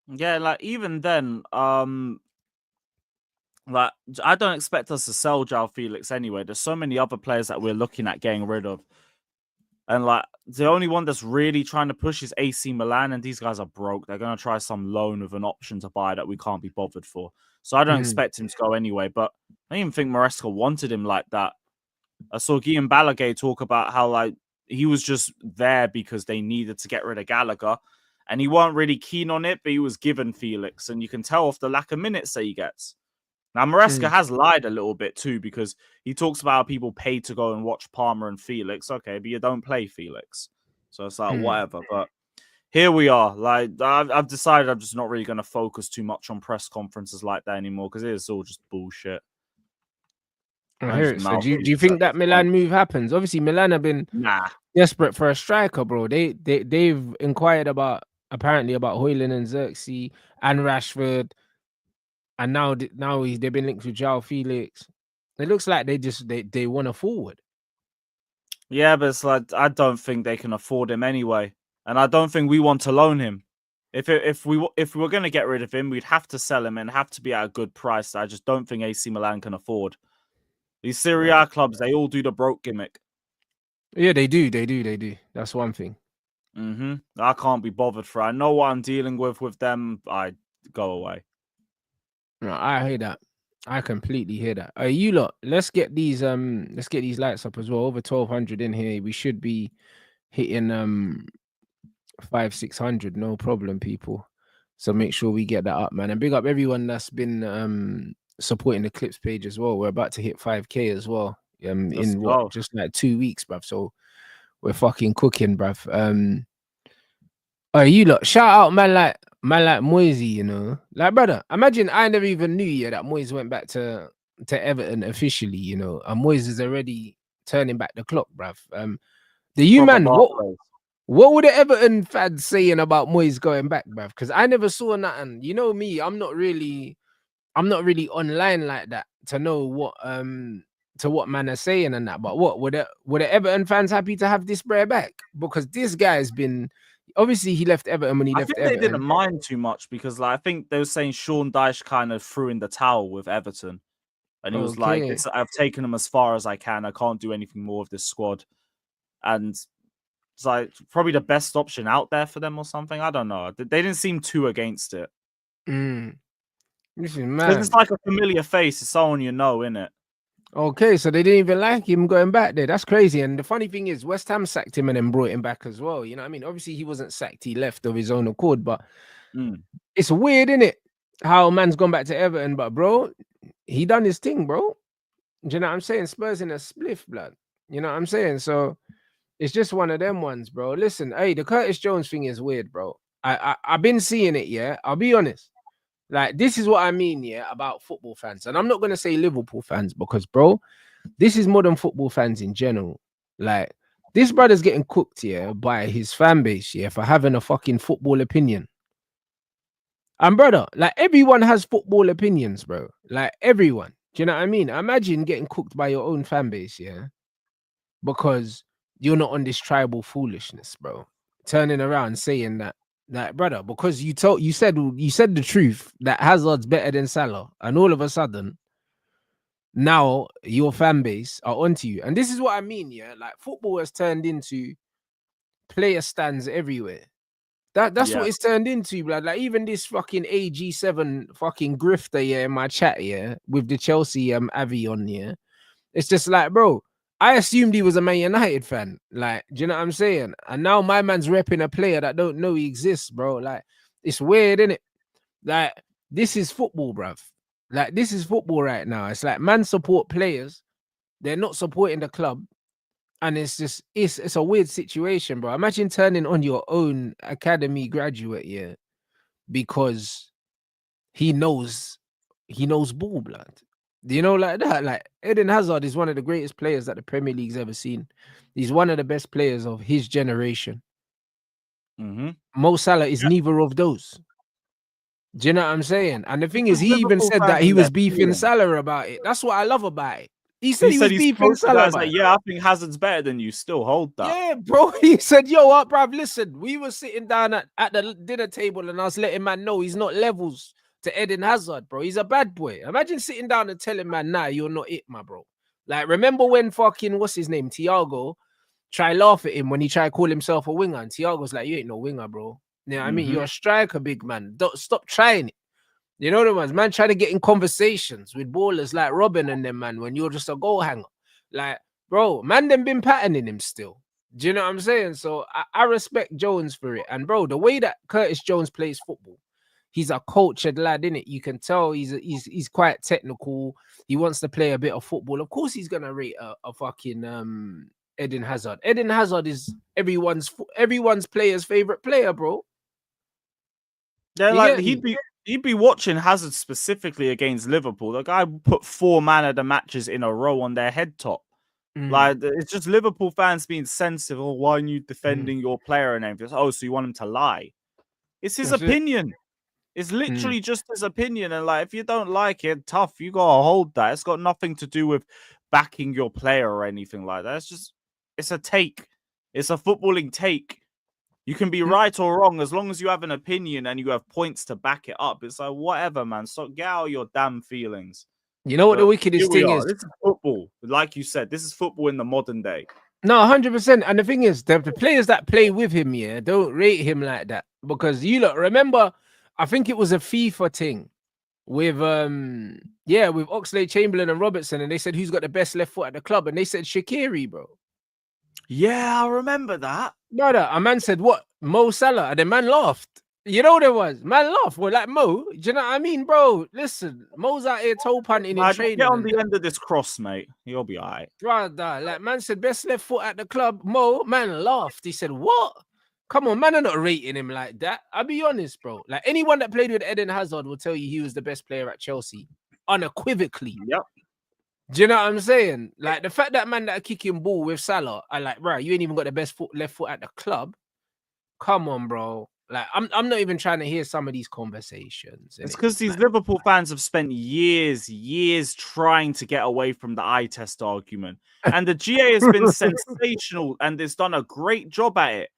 Yeah, like, even then, like, I don't expect us to sell João Felix anyway. There's so many other players that we're looking at getting rid of. And, like, the only one that's really trying to push is AC Milan, and these guys are broke. They're going to try some loan with an option to buy that we can't be bothered for. So I don't expect him to go anyway. But I don't even think Maresca wanted him like that. I saw Guillaume Balaguer talk about how, like, he was just there because they needed to get rid of Gallagher. And he weren't really keen on it, but he was given Felix. And you can tell off the lack of minutes that he gets. Now, Maresca has lied a little bit too, because he talks about how people pay to go and watch Palmer and Felix. Okay, but you don't play Felix. So it's like, whatever. But here we are. Like, I've decided I'm just not really going to focus too much on press conferences like that anymore, because it is all just bullshit. I hear it. So do you think that Milan move happens? Obviously, Milan have been desperate for a striker, bro. They've inquired apparently about Højlund and Xerxes and Rashford. And now they've been linked with João Felix. It looks like they want to forward. Yeah, but it's like, I don't think they can afford him anyway, and I don't think we want to loan him. If we were going to get rid of him, we'd have to sell him and have to be at a good price that I just don't think AC Milan can afford. These Serie A clubs, they all do the broke gimmick. Yeah, they do. That's one thing. I can't be bothered for it. I know what I'm dealing with them. I go away. No, I hear that. I completely hear that. You lot, let's get these lights up as well. Over 1,200 in here. We should be hitting 500-600, no problem, people. So make sure we get that up, man. And big up everyone that's been supporting the clips page as well. We're about to hit 5K as well. In what, just like 2 weeks, bruv. So we're fucking cooking, bruv. You lot, shout out man like Moyes, you know. Like, brother, imagine I never even knew that Moyes went back to Everton officially, you know. And Moyes is already turning back the clock, bruv. What were the Everton fans saying about Moyes going back, bruv? Because I never saw nothing. You know me, I'm not really online like that to know what man are saying and that. But what were the Everton fans happy to have this brer back? Because this guy's been obviously he left Everton when he left Everton. They didn't mind too much because like I think they were saying Sean Dyche kind of threw in the towel with Everton. And he was like, I've taken them as far as I can. I can't do anything more with this squad. And it's like probably the best option out there for them or something. I don't know. They didn't seem too against it. This is mad. It's like a familiar face. It's someone you know, innit? Okay, so they didn't even like him going back there. That's crazy. And the funny thing is, West Ham sacked him and then brought him back as well. You know what I mean? Obviously, he wasn't sacked. He left of his own accord. But it's weird, innit? How man's gone back to Everton. But, bro, he done his thing, bro. Do you know what I'm saying? Spurs in a spliff, blood. You know what I'm saying? So it's just one of them ones, bro. Listen, hey, the Curtis Jones thing is weird, bro. I've been seeing it, yeah. I'll be honest. Like, this is what I mean, yeah, about football fans. And I'm not going to say Liverpool fans because, bro, this is modern football fans in general. Like, this brother's getting cooked, yeah, by his fan base, yeah, for having a fucking football opinion. And, brother, like, everyone has football opinions, bro. Like, everyone. Do you know what I mean? Imagine getting cooked by your own fan base, yeah, because you're not on this tribal foolishness, bro. Turning around saying that, like, brother, because you said the truth that Hazard's better than Salah, and all of a sudden, now your fan base are onto you. And this is what I mean, yeah. Like, football has turned into player stands everywhere. That's what it's turned into, blood. Like, even this fucking AG7 fucking grifter, yeah, in my chat, yeah, with the Chelsea Avi on, yeah. It's just like, bro, I assumed he was a Man United fan. Like, do you know what I'm saying? And now my man's repping a player that don't know he exists, bro. Like, it's weird, innit? Like, this is football, bruv. Like, this is football right now. It's like man support players. They're not supporting the club. And it's just, it's a weird situation, bro. Imagine turning on your own academy graduate, yeah, because he knows ball, blood. Do you know, like that? Like, Eden Hazard is one of the greatest players that the Premier League's ever seen. He's one of the best players of his generation. Mo Salah is neither of those. Do you know what I'm saying? And the thing is, he even said that he was beefing Salah about it. That's what I love about it. He said he was beefing Salah about it. Yeah, I think Hazard's better than you. Still hold that. Yeah, bro. He said, yo, up, bruv, listen, we were sitting down at the dinner table and I was letting man know he's not levels to Eden Hazard, bro. He's a bad boy. Imagine sitting down and telling man, nah, you're not it, my bro. Like, remember when fucking, what's his name, Thiago, try laugh at him when he tried to call himself a winger, and Thiago's like, you ain't no winger, bro. You know what I mean? You're a striker, big man. Don't stop trying it. You know what I mean? Man, try to get in conversations with ballers like Robin and them, man, when you're just a goal hanger. Like, bro, man, them been patterning him still. Do you know what I'm saying? So I respect Jones for it. And, bro, the way that Curtis Jones plays football, he's a cultured lad, innit? You can tell he's quite technical. He wants to play a bit of football. Of course, he's gonna rate a fucking Eden Hazard. Eden Hazard is everyone's player's favorite player, bro. Yeah, like he'd be watching Hazard specifically against Liverpool. The guy put 4 man of the matches in a row on their head top. Like, it's just Liverpool fans being sensitive. Oh, why are you defending your player and everything? Oh, so you want him to lie? It's his opinion. It's literally just his opinion. And like, if you don't like it, tough, you gotta hold that. It's got nothing to do with backing your player or anything like that. It's a take. It's a footballing take. You can be right or wrong as long as you have an opinion and you have points to back it up. It's like, whatever, man. So get out your damn feelings. You know what the wickedest thing is? This is football. Like you said, this is football in the modern day. No, 100%. And the thing is, the players that play with him, yeah, don't rate him like that. Because you look, remember, I think it was a FIFA thing with with Oxlade-Chamberlain and Robertson, and they said who's got the best left foot at the club, and they said Shaqiri, bro. Yeah, I remember that. Brother, a man said what? Mo Salah, and the man laughed. You know what it was? Man laughed. Well, like Mo, do you know what I mean, bro? Listen, Mo's out here toe punting in training. Get on the end of this cross, mate. You'll be all right. Brother, like man said, best left foot at the club. Mo, man laughed. He said, what? Come on, man, I'm not rating him like that. I'll be honest, bro. Like anyone that played with Eden Hazard will tell you he was the best player at Chelsea, unequivocally. Yep. Do you know what I'm saying? Like the fact that man that are kicking ball with Salah, I like, bro, you ain't even got the best left foot at the club. Come on, bro. Like I'm not even trying to hear some of these conversations. It's because these Liverpool fans have spent years trying to get away from the eye test argument. And the GA has been sensational and it's done a great job at it.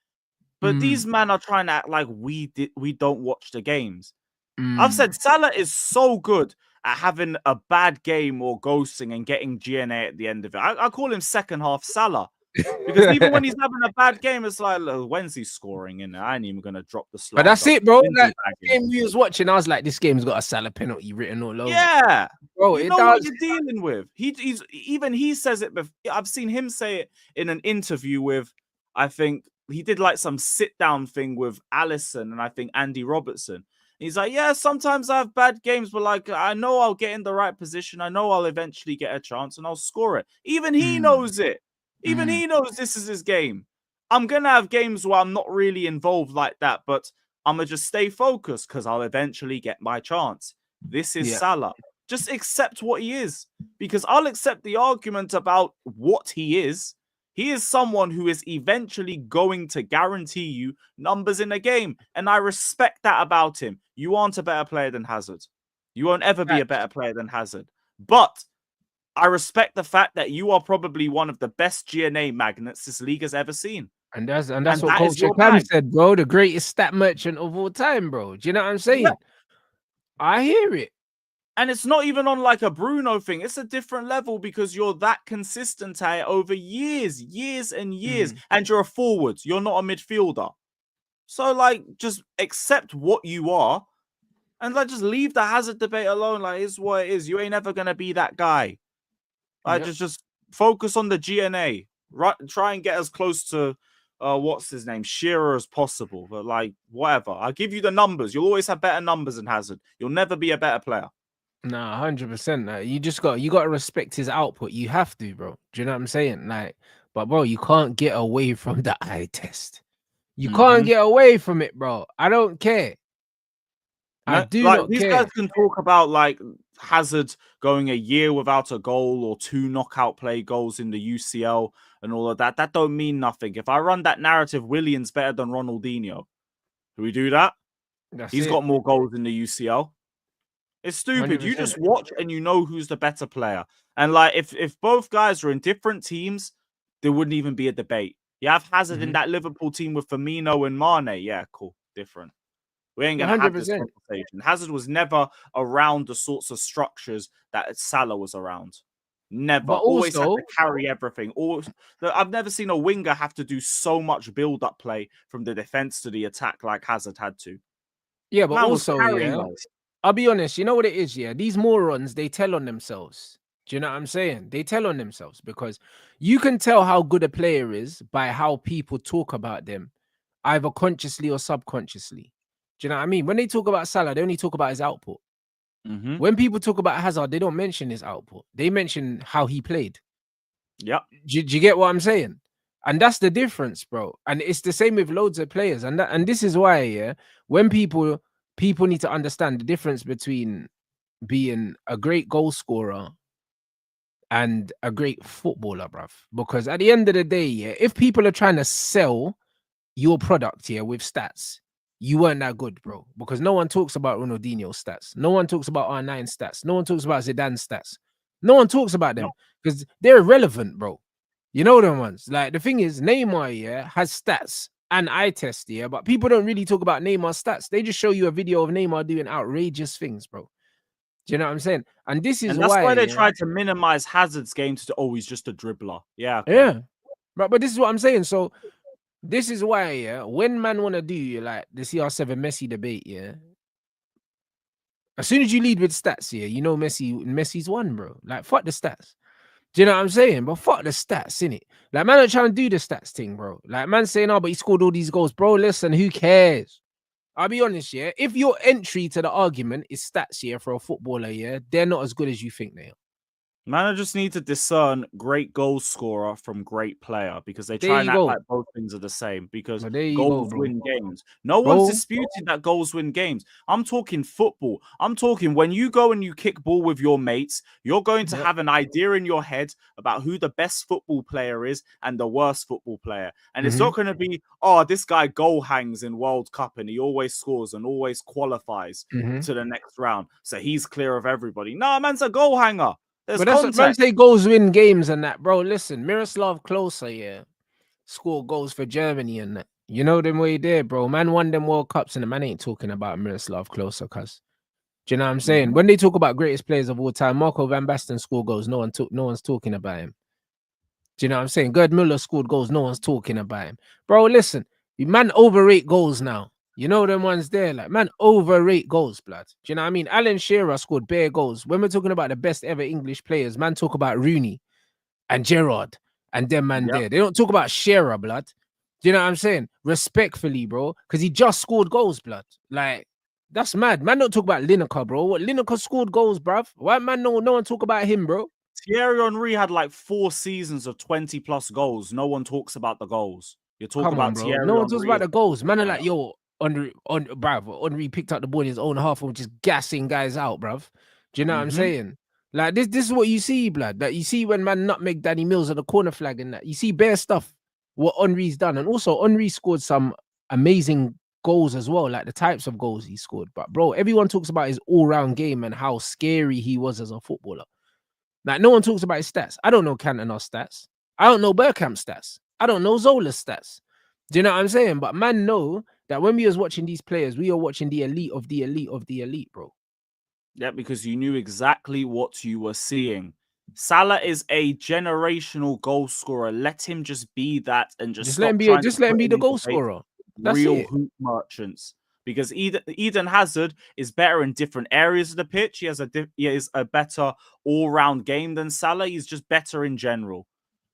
But these men are trying to act like we don't watch the games. I've said Salah is so good at having a bad game or ghosting and getting GNA at the end of it. I call him second half Salah. Because even when he's having a bad game, it's like, look, when's he scoring in there? I ain't even gonna drop the slide. But that's it, bro. That game we was watching, I was like, this game's got a Salah penalty written all over. Yeah, bro, you know what you're dealing with. He says it before. I've seen him say it in an interview with, I think he did like some sit down thing with Allison and I think Andy Robertson. He's like, yeah, sometimes I have bad games, but like I know I'll get in the right position. I know I'll eventually get a chance and I'll score it. Even he knows it. Even he knows this is his game. I'm going to have games where I'm not really involved like that, but I'm going to just stay focused because I'll eventually get my chance. This is Salah. Just accept what he is, because I'll accept the argument about what he is. He is someone who is eventually going to guarantee you numbers in a game, and I respect that about him. You aren't a better player than Hazard. You won't ever be a better player than Hazard. But I respect the fact that you are probably one of the best GNA magnets this league has ever seen. And that's what Coach Cam said, bro. The greatest stat merchant of all time, bro. Do you know what I'm saying? Yeah. I hear it. And it's not even on like a Bruno thing. It's a different level because you're that consistent at it over years and years. And you're a forward. You're not a midfielder. So like, just accept what you are. And like, just leave the Hazard debate alone. Like, it's what it is. You ain't ever going to be that guy. Like, just focus on the GNA. Right, try and get as close to what's his name, Shearer, as possible. But like, whatever. I'll give you the numbers. You'll always have better numbers than Hazard. You'll never be a better player. Nah, 100%. You got to respect his output. You have to, bro. Do you know what I'm saying? Like, but bro, you can't get away from the eye test. You can't get away from it, bro. I don't care. I do not these care. guys can talk about like Hazard going a year without a goal or 2 knockout play goals in the UCL and all of that. That don't mean nothing. If I run that narrative, Willian's better than Ronaldinho. Do we do that? He's got more goals in the UCL. It's stupid. 100%. You just watch and you know who's the better player. And like, if both guys are in different teams, there wouldn't even be a debate. You have Hazard in that Liverpool team with Firmino and Mane. Yeah, cool. Different. We ain't going to have this conversation. Hazard was never around the sorts of structures that Salah was around. Never. But always also, had to carry everything. I've never seen a winger have to do so much build-up play from the defense to the attack like Hazard had to. Yeah, but also, I'll be honest, you know what it is, yeah? These morons, they tell on themselves. Do you know what I'm saying? They tell on themselves because you can tell how good a player is by how people talk about them, either consciously or subconsciously. Do you know what I mean? When they talk about Salah, they only talk about his output. When people talk about Hazard, they don't mention his output. They mention how he played. Yeah. Do you get what I'm saying? And that's the difference, bro. And it's the same with loads of players. And this is why, yeah, when people need to understand the difference between being a great goal scorer and a great footballer, bruv. Because at the end of the day, yeah, if people are trying to sell your product here with stats, you weren't that good, bro. Because no one talks about Ronaldinho's stats. No one talks about R9 stats. No one talks about Zidane's stats. No one talks about them because they're irrelevant, bro. You know them ones. Like, the thing is, Neymar, yeah, has stats and eye test, yeah, but people don't really talk about Neymar's stats. They just show you a video of Neymar doing outrageous things, bro. Do you know what I'm saying? And this is that's why they tried to minimize Hazard's game to, he's just a dribbler. Yeah. Okay. Yeah. But this is what I'm saying. So this is why, yeah, when man want to do like the CR7 Messi debate, yeah, as soon as you lead with stats, yeah, you know Messi's won, bro. Like fuck the stats. Do you know what I'm saying? But fuck the stats, innit? Like man are trying to do the stats thing, bro. Like man saying, oh, but he scored all these goals, bro. Listen, who cares? I'll be honest, yeah. If your entry to the argument is stats, yeah, for a footballer, yeah, they're not as good as you think they are. Managers need to discern great goal scorer from great player because they There try and you act go. like both things are the same because Well, there you go, goals bro. win games. No one's disputing that goals win games. I'm talking football. I'm talking when you go and you kick ball with your mates, you're going to have an idea in your head about who the best football player is and the worst football player. And it's not going to be, oh, this guy goal hangs in World Cup and he always scores and always qualifies to the next round. So he's clear of everybody. No, man's a goal hanger. There's But that's what man context. say goals win games and that, bro. Listen, Miroslav Klose, yeah, score goals for Germany and that. You know them way there, bro. Man won them World Cups and the man ain't talking about Miroslav Klose, cuz. Do you know what I'm saying? When they talk about greatest players of all time, Marco Van Basten scored goals. No one's talking about him. Do you know what I'm saying? Gerd Müller scored goals. No one's talking about him. Bro, listen, man overrate goals now. You know them ones there, like man overrate goals, blood. Do you know what I mean? Alan Shearer scored bare goals. When we're talking about the best ever English players, man talk about Rooney and Gerrard and them man there. They don't talk about Shearer, blood. Do you know what I'm saying? Respectfully, bro, because he just scored goals, blood. Like that's mad. Man don't talk about Lineker, bro. What Lineker scored goals, bruv? Why man no one talk about him, bro? Thierry Henry had like 4 seasons of 20 plus goals. No one talks about the goals. You're talking Come on, about bro. Thierry No one talks Henry. about the goals. Man are like, yo, Henry picked up the ball in his own half and just gassing guys out, bruv. Do you know what I'm saying? Like this is what you see, blood. That you see when man nutmeg Danny Mills at the corner flag and that. You see bare stuff what Henry's done. And also Henry scored some amazing goals as well, like the types of goals he scored. But bro, everyone talks about his all-round game and how scary he was as a footballer. Like no one talks about his stats. I don't know Cantona's stats. I don't know Bergkamp's stats. I don't know Zola's stats. Do you know what I'm saying? But man, know that when we was watching these players, we are watching the elite of the elite of the elite, bro. Yeah, because you knew exactly what you were seeing. Salah is a generational goal scorer. Let him just be that and just let him stop be. trying Just to let him put be him the in goal debate scorer. with That's real it. hoop merchants. Because Eden Hazard is better in different areas of the pitch. He has a better all-round game than Salah. He's just better in general.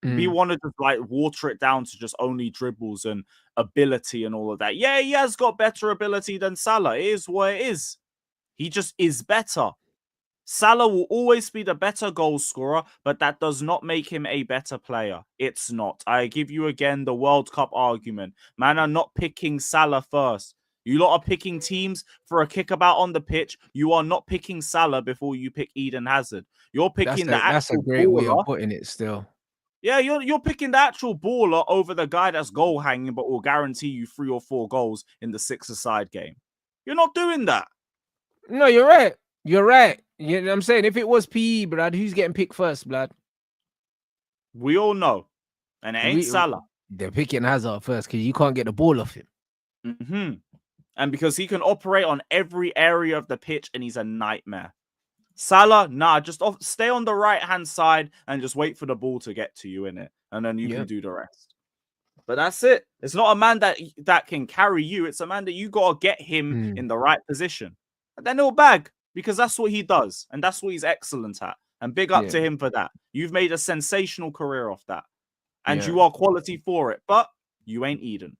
We want to just like water it down to just only dribbles and ability and all of that. Yeah, he has got better ability than Salah. It is what it is. He just is better. Salah will always be the better goal scorer, but that does not make him a better player. It's not. I give you again the World Cup argument. Man are not picking Salah first. You lot are picking teams for a kickabout on the pitch. You are not picking Salah before you pick Eden Hazard. You're picking the That's a actual great way of baller. putting it still. Yeah, you're picking the actual baller over the guy that's goal hanging, but will guarantee you 3 or 4 goals in the 6-a-side game. You're not doing that. No, you're right. You're right. You know what I'm saying? If it was PE, blood, who's getting picked first, blood? We all know. And it ain't Salah. They're picking Hazard first because you can't get the ball off him. And because he can operate on every area of the pitch and he's a nightmare. Salah, nah, just stay on the right-hand side and just wait for the ball to get to you in it. And then you can do the rest. But that's it. It's not a man that can carry you. It's a man that you got to get him in the right position. And then he'll bag because that's what he does. And that's what he's excellent at. And big up to him for that. You've made a sensational career off that. And you are quality for it. But you ain't Eden.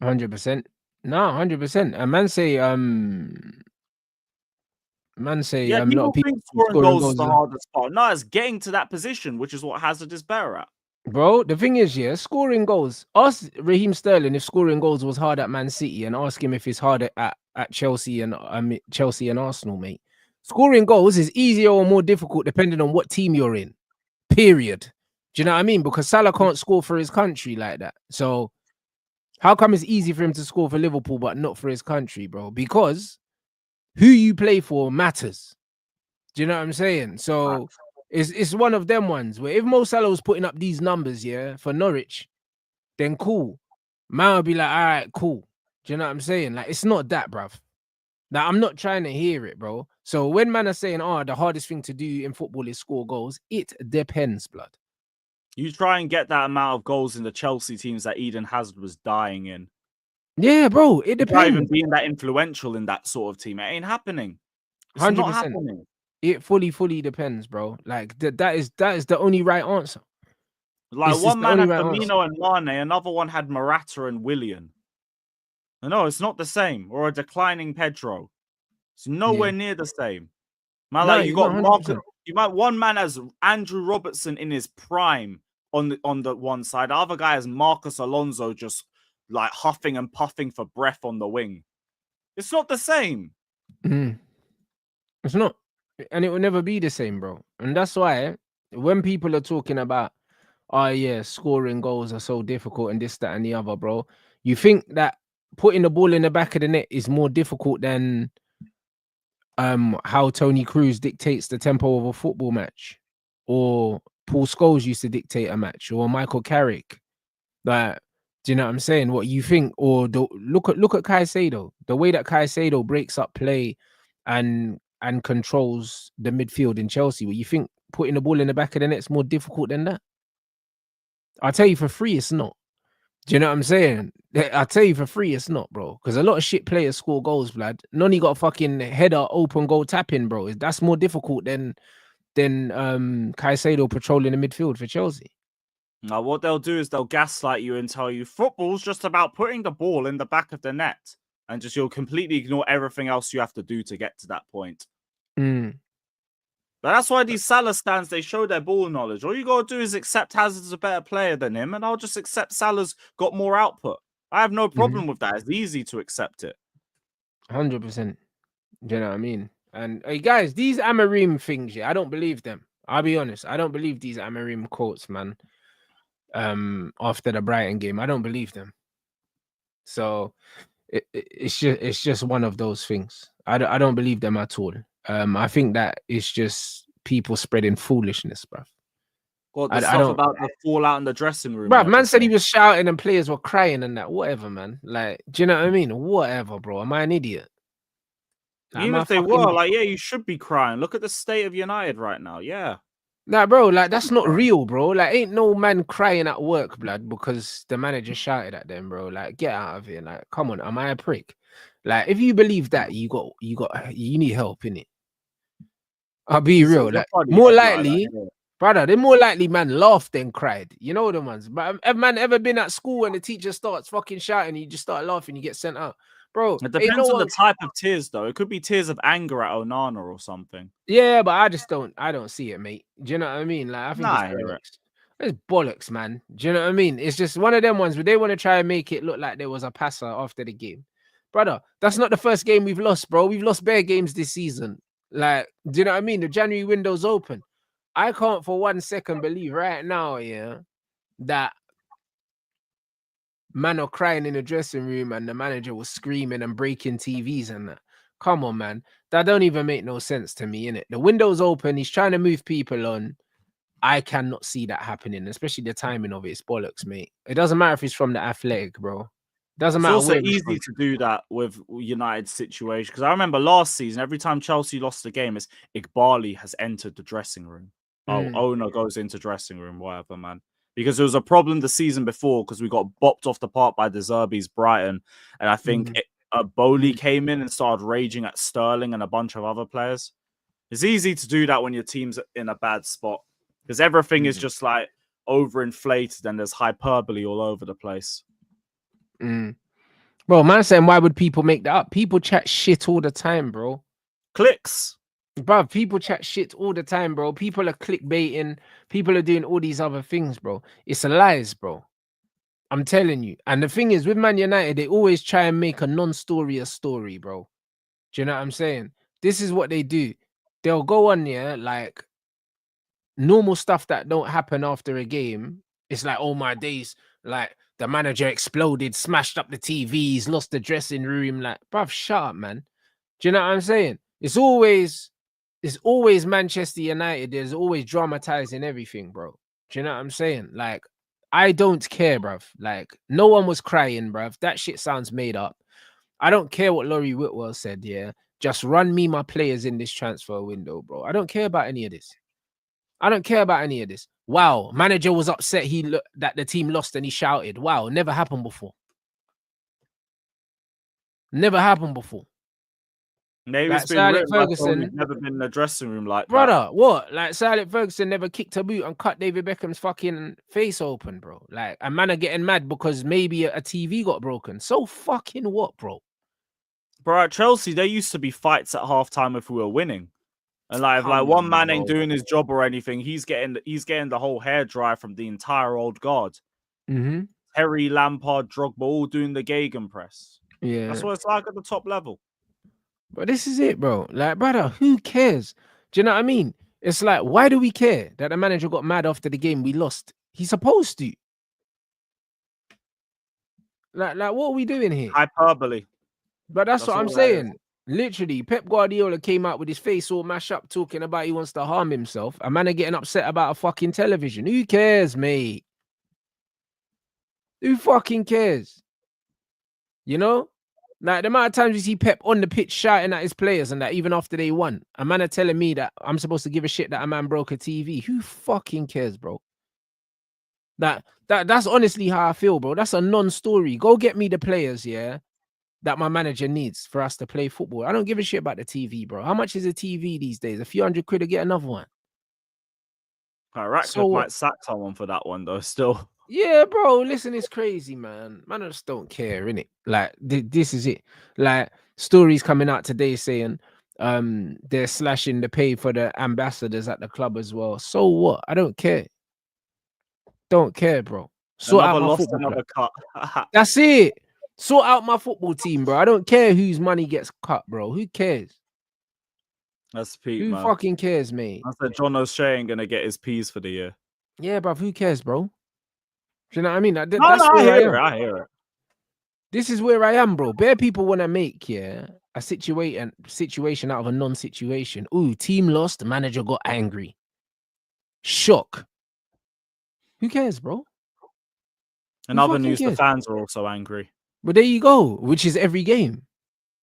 100%. No, 100%. And man say, a lot people of people think scoring goals is the hardest part. No, it's getting to that position, which is what Hazard is better at. Bro, the thing is, scoring goals. Ask Raheem Sterling if scoring goals was hard at Man City, and ask him if it's harder at Chelsea and Arsenal, mate. Scoring goals is easier or more difficult depending on what team you're in. Period. Do you know what I mean? Because Salah can't score for his country like that. So how come it's easy for him to score for Liverpool but not for his country, bro? Because who you play for matters. Do you know what I'm saying? So it's one of them ones where if Mo Salah was putting up these numbers, for Norwich, then cool. Man would be like, all right, cool. Do you know what I'm saying? Like, it's not that, bruv. Now, I'm not trying to hear it, bro. So when man are saying, the hardest thing to do in football is score goals, it depends, blood. You try and get that amount of goals in the Chelsea teams that Eden Hazard was dying in. Yeah, bro, it Without even depends. being that influential in that sort of team. It ain't happening. It's not 100%. happening. It fully depends, bro. Like that is the only right answer. Like It's one the man only had right answer. Firmino and Mane, another one had Morata and Willian. No, it's not the same. Or a declining Pedro. It's nowhere near the same. Man, No, like you it's got not Marcus. 100%. You might one man has Andrew Robertson in his prime on the one side. The other guy has Marcus Alonso just like huffing and puffing for breath on the wing. It's not the same. It's not, and it will never be the same, bro. And that's why when people are talking about, oh yeah, scoring goals are so difficult and this, that, and the other, bro, you think that putting the ball in the back of the net is more difficult than how Tony Cruz dictates the tempo of a football match, or Paul Scholes used to dictate a match, or Michael Carrick. Like, do you know what I'm saying? What you think? Or look at Caicedo, the way that Caicedo breaks up play and controls the midfield in Chelsea. What you think putting the ball in the back of the net's more difficult than that? I'll tell you for free, it's not. Do you know what I'm saying? I'll tell you for free, it's not, bro. Because a lot of shit players score goals, blood. None got a fucking header open goal tapping, bro. That's more difficult than Caicedo patrolling the midfield for Chelsea. Now, what they'll do is they'll gaslight you and tell you football's just about putting the ball in the back of the net, and just you'll completely ignore everything else you have to do to get to that point. But that's why these Salah stands, they show their ball knowledge. All you got to do is accept Hazard's a better player than him, and I'll just accept Salah's got more output. I have no problem with that. It's easy to accept it. 100%. Do you know what I mean? And hey, guys, these Amarim things, yeah, I don't believe them. I'll be honest. I don't believe these Amarim quotes, man. After the Brighton game, I don't believe them. So it's just one of those things. I don't believe them at all. I think that it's just people spreading foolishness, bruv. Well, the stuff about the fallout in the dressing room. Bruv, man said he was shouting and players were crying and that. Whatever, man. Like, do you know what I mean? Whatever, bro. Am I an idiot? Even if they were, like, yeah, you should be crying. Look at the state of United right now. Yeah. Nah, bro, like, that's not real, bro. Like, ain't no man crying at work, blood, because the manager shouted at them, bro. Like, get out of here. Like, come on, am I a prick? Like, if you believe that, you need help, innit? I'll be real. Like, more likely, brother, they're more likely man laughed than cried. You know the ones. But have man ever been at school and the teacher starts fucking shouting, you just start laughing, you get sent out? Bro, it depends on the type of tears, though. It could be tears of anger at Onana or something. Yeah, but I don't see it, mate. Do you know what I mean? Like, I think it's bollocks. It's bollocks, man. Do you know what I mean? It's just one of them ones where they want to try and make it look like there was a passer after the game. Brother, that's not the first game we've lost, bro. We've lost bare games this season. Like, do you know what I mean? The January window's open. I can't for 1 second believe right now, yeah, that man are crying in the dressing room and the manager was screaming and breaking TVs and that. Come on, man. That don't even make no sense to me, innit? The window's open. He's trying to move people on. I cannot see that happening, especially the timing of it. It's bollocks, mate. It doesn't matter if he's from the Athletic, bro. Doesn't matter. It's also easy to do that with United's situation, because I remember last season, every time Chelsea lost the game, it's Igbali has entered the dressing room. Oh, owner goes into dressing room, whatever, man. Because there was a problem the season before because we got bopped off the park by the Zerbi's Brighton, and I think Bowley came in and started raging at Sterling and a bunch of other players. It's easy to do that when your team's in a bad spot because everything is just like overinflated and there's hyperbole all over the place. Bro, man saying, why would people make that up? People chat shit all the time, bro. Clicks. Bro, people chat shit all the time, bro. People are clickbaiting. People are doing all these other things, bro. It's a lies, bro. I'm telling you. And the thing is, with Man United, they always try and make a non-story a story, bro. Do you know what I'm saying? This is what they do. They'll go on there, like, normal stuff that don't happen after a game. It's like, oh my days, like, the manager exploded, smashed up the TVs, lost the dressing room. Like, bruv, shut up, man. Do you know what I'm saying? It's always Manchester United. There's always dramatizing everything, bro. Do you know what I'm saying? Like, I don't care, bruv. Like, no one was crying, bruv. That shit sounds made up. I don't care what Laurie Whitwell said, yeah. Just run me my players in this transfer window, bro. I don't care about any of this. I don't care about any of this. Wow, manager was upset that the team lost and he shouted. Wow, never happened before. Never happened before. Maybe Like it's been Sir Alex written by someone Ferguson, who's never been in a dressing room like that. brother. What? Like Sir Alex Ferguson never kicked a boot and cut David Beckham's fucking face open, bro. Like a man are getting mad because maybe a TV got broken. So fucking what, bro? Bro, at Chelsea, there used to be fights at halftime if we were winning. And like, if Come like one on, man ain't bro. doing his job or anything, he's getting the whole hair dry from the entire old guard. Mm-hmm. Terry, Lampard, Drogba, all doing the gegenpress. Yeah. That's what it's like at the top level. But this is it, bro. Like, brother, who cares? Do you know what I mean? It's like, why do we care that the manager got mad after the game we lost? He's supposed to. Like, what are we doing here? Hyperbole. But that's what all I'm that saying. Literally, Pep Guardiola came out with his face all mashed up, talking about he wants to harm himself. A man are getting upset about a fucking television. Who cares, mate? Who fucking cares? You know? Like the amount of times you see Pep on the pitch shouting at his players and that even after they won. A man are telling me that I'm supposed to give a shit that a man broke a TV. Who fucking cares, bro? That's honestly how I feel, bro. That's a non-story. Go get me the players, yeah, that my manager needs for us to play football. I don't give a shit about the TV, bro. How much is a TV these days? A few £100 to get another one. Ratcliffe might sack someone for that one though. Still, yeah, bro. Listen, it's crazy, man. Man, I just don't care, innit? Like this is it. Like stories coming out today saying they're slashing the pay for the ambassadors at the club as well. So what? I don't care. Don't care, bro. Sort another out my loss, football another club. cut. That's it. Sort out my football team, bro. I don't care whose money gets cut, bro. Who cares? That's peak, Who man. fucking cares, mate? I said John O'Shea ain't gonna get his P's for the year. Yeah, bruv. Who cares, bro? Do you know what I mean? That's I where hear I am. it. I hear it. This is where I am, bro. Bare people want to make a situation out of a non-situation. Ooh, team lost. The manager got angry. Shock. Who cares, bro? In other news, the fans are also angry. But there you go, which is every game.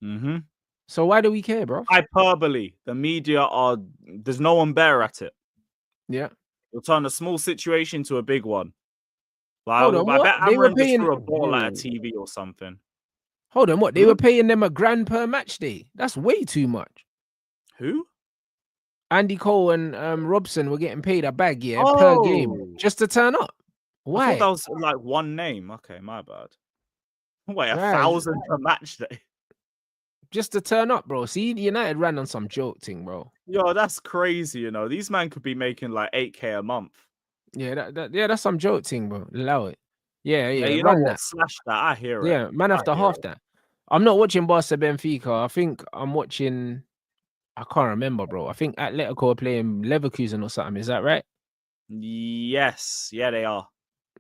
Mm-hmm. So why do we care, bro? Hyperbole. The media there's no one better at it. Yeah. You'll turn a small situation to a big one. Like, Hold on, I bet they were Amarim paying just threw a ball at a TV or something. Hold on, what? They were paying them £1,000 per match day. That's way too much. Who? Andy Cole and Robson were getting paid a bag, per game just to turn up. Why? I thought that was like one name. Okay, my bad. Wait, Right. 1,000 per match day? Just to turn up, bro. See, United ran on some joke thing, bro. Yo, that's crazy, you know. These men could be making like 8K a month. Yeah, that's some joke thing, bro. Allow it. Yeah, you run know that. What? Slash that. I hear it. Yeah, man after half that. I'm not watching Barca Benfica. I think I'm watching. I can't remember, bro. I think Atletico are playing Leverkusen or something. Is that right? Yes. Yeah, they are.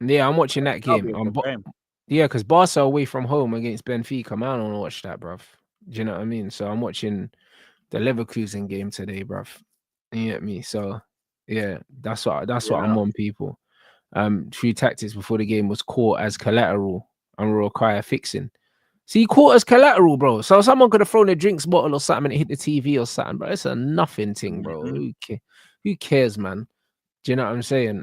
Yeah, I'm watching that game. Game. Yeah, because Barca away from home against Benfica. Man, I don't want to watch that, bruv. Do you know what I mean? So I'm watching the Leverkusen game today, bruv. You get me? So yeah, that's what I'm on, people. Few tactics before the game was caught as collateral and will require fixing. See, caught as collateral, bro. So someone could have thrown a drinks bottle or something and it hit the TV or something, bro. It's a nothing thing, bro. Mm-hmm. Who cares, man? Do you know what I'm saying?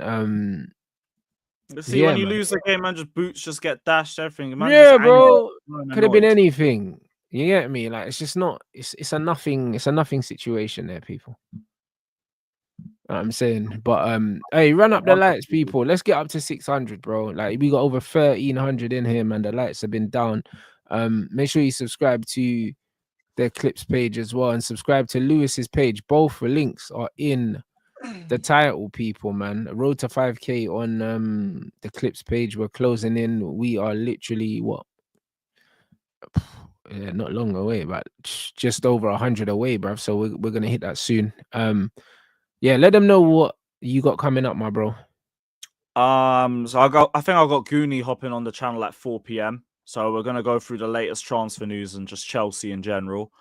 See, when you lose the game, man, boots get dashed, everything. Man, yeah, bro. Could have been anything. You get me? Like, it's just not. It's a nothing. It's a nothing situation there, people. I'm saying, but hey, run up the lights, people. Let's get up to 600, bro. Like, we got over 1,300 in here, man. The lights have been down. Make sure you subscribe to their clips page as well, and subscribe to Lewis's page. Both links are in the title, people, man. Road to 5K on the clips page. We're closing in. We are literally not long away, but just over 100 away, bruv. So we're gonna hit that soon. Yeah, let them know what you got coming up, my bro. So I think I got Goonie hopping on the channel at 4 p.m. So we're gonna go through the latest transfer news and just Chelsea in general.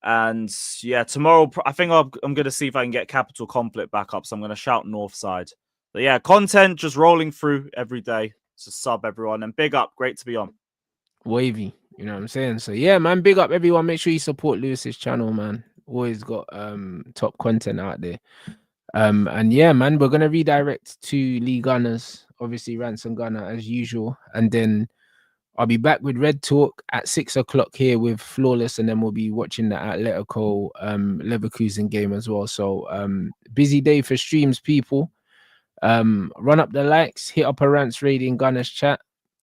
And yeah, tomorrow I think I'm gonna see if I can get Capital Conflict back up. So I'm gonna shout Northside. But yeah, content just rolling through every day. So sub everyone and big up, great to be on. Wavy, you know what I'm saying? So yeah, man, big up everyone. Make sure you support Lewis's channel, man. Always got top content out there. And yeah, man, we're gonna redirect to Lee Gunners, obviously Ransom Gunner as usual, and then I'll be back with Red Talk at 6 o'clock here with Flawless, and then we'll be watching the Atletico Leverkusen game as well. So busy day for streams, people. Run up the likes, hit up a Rants Raiding Gunners chat.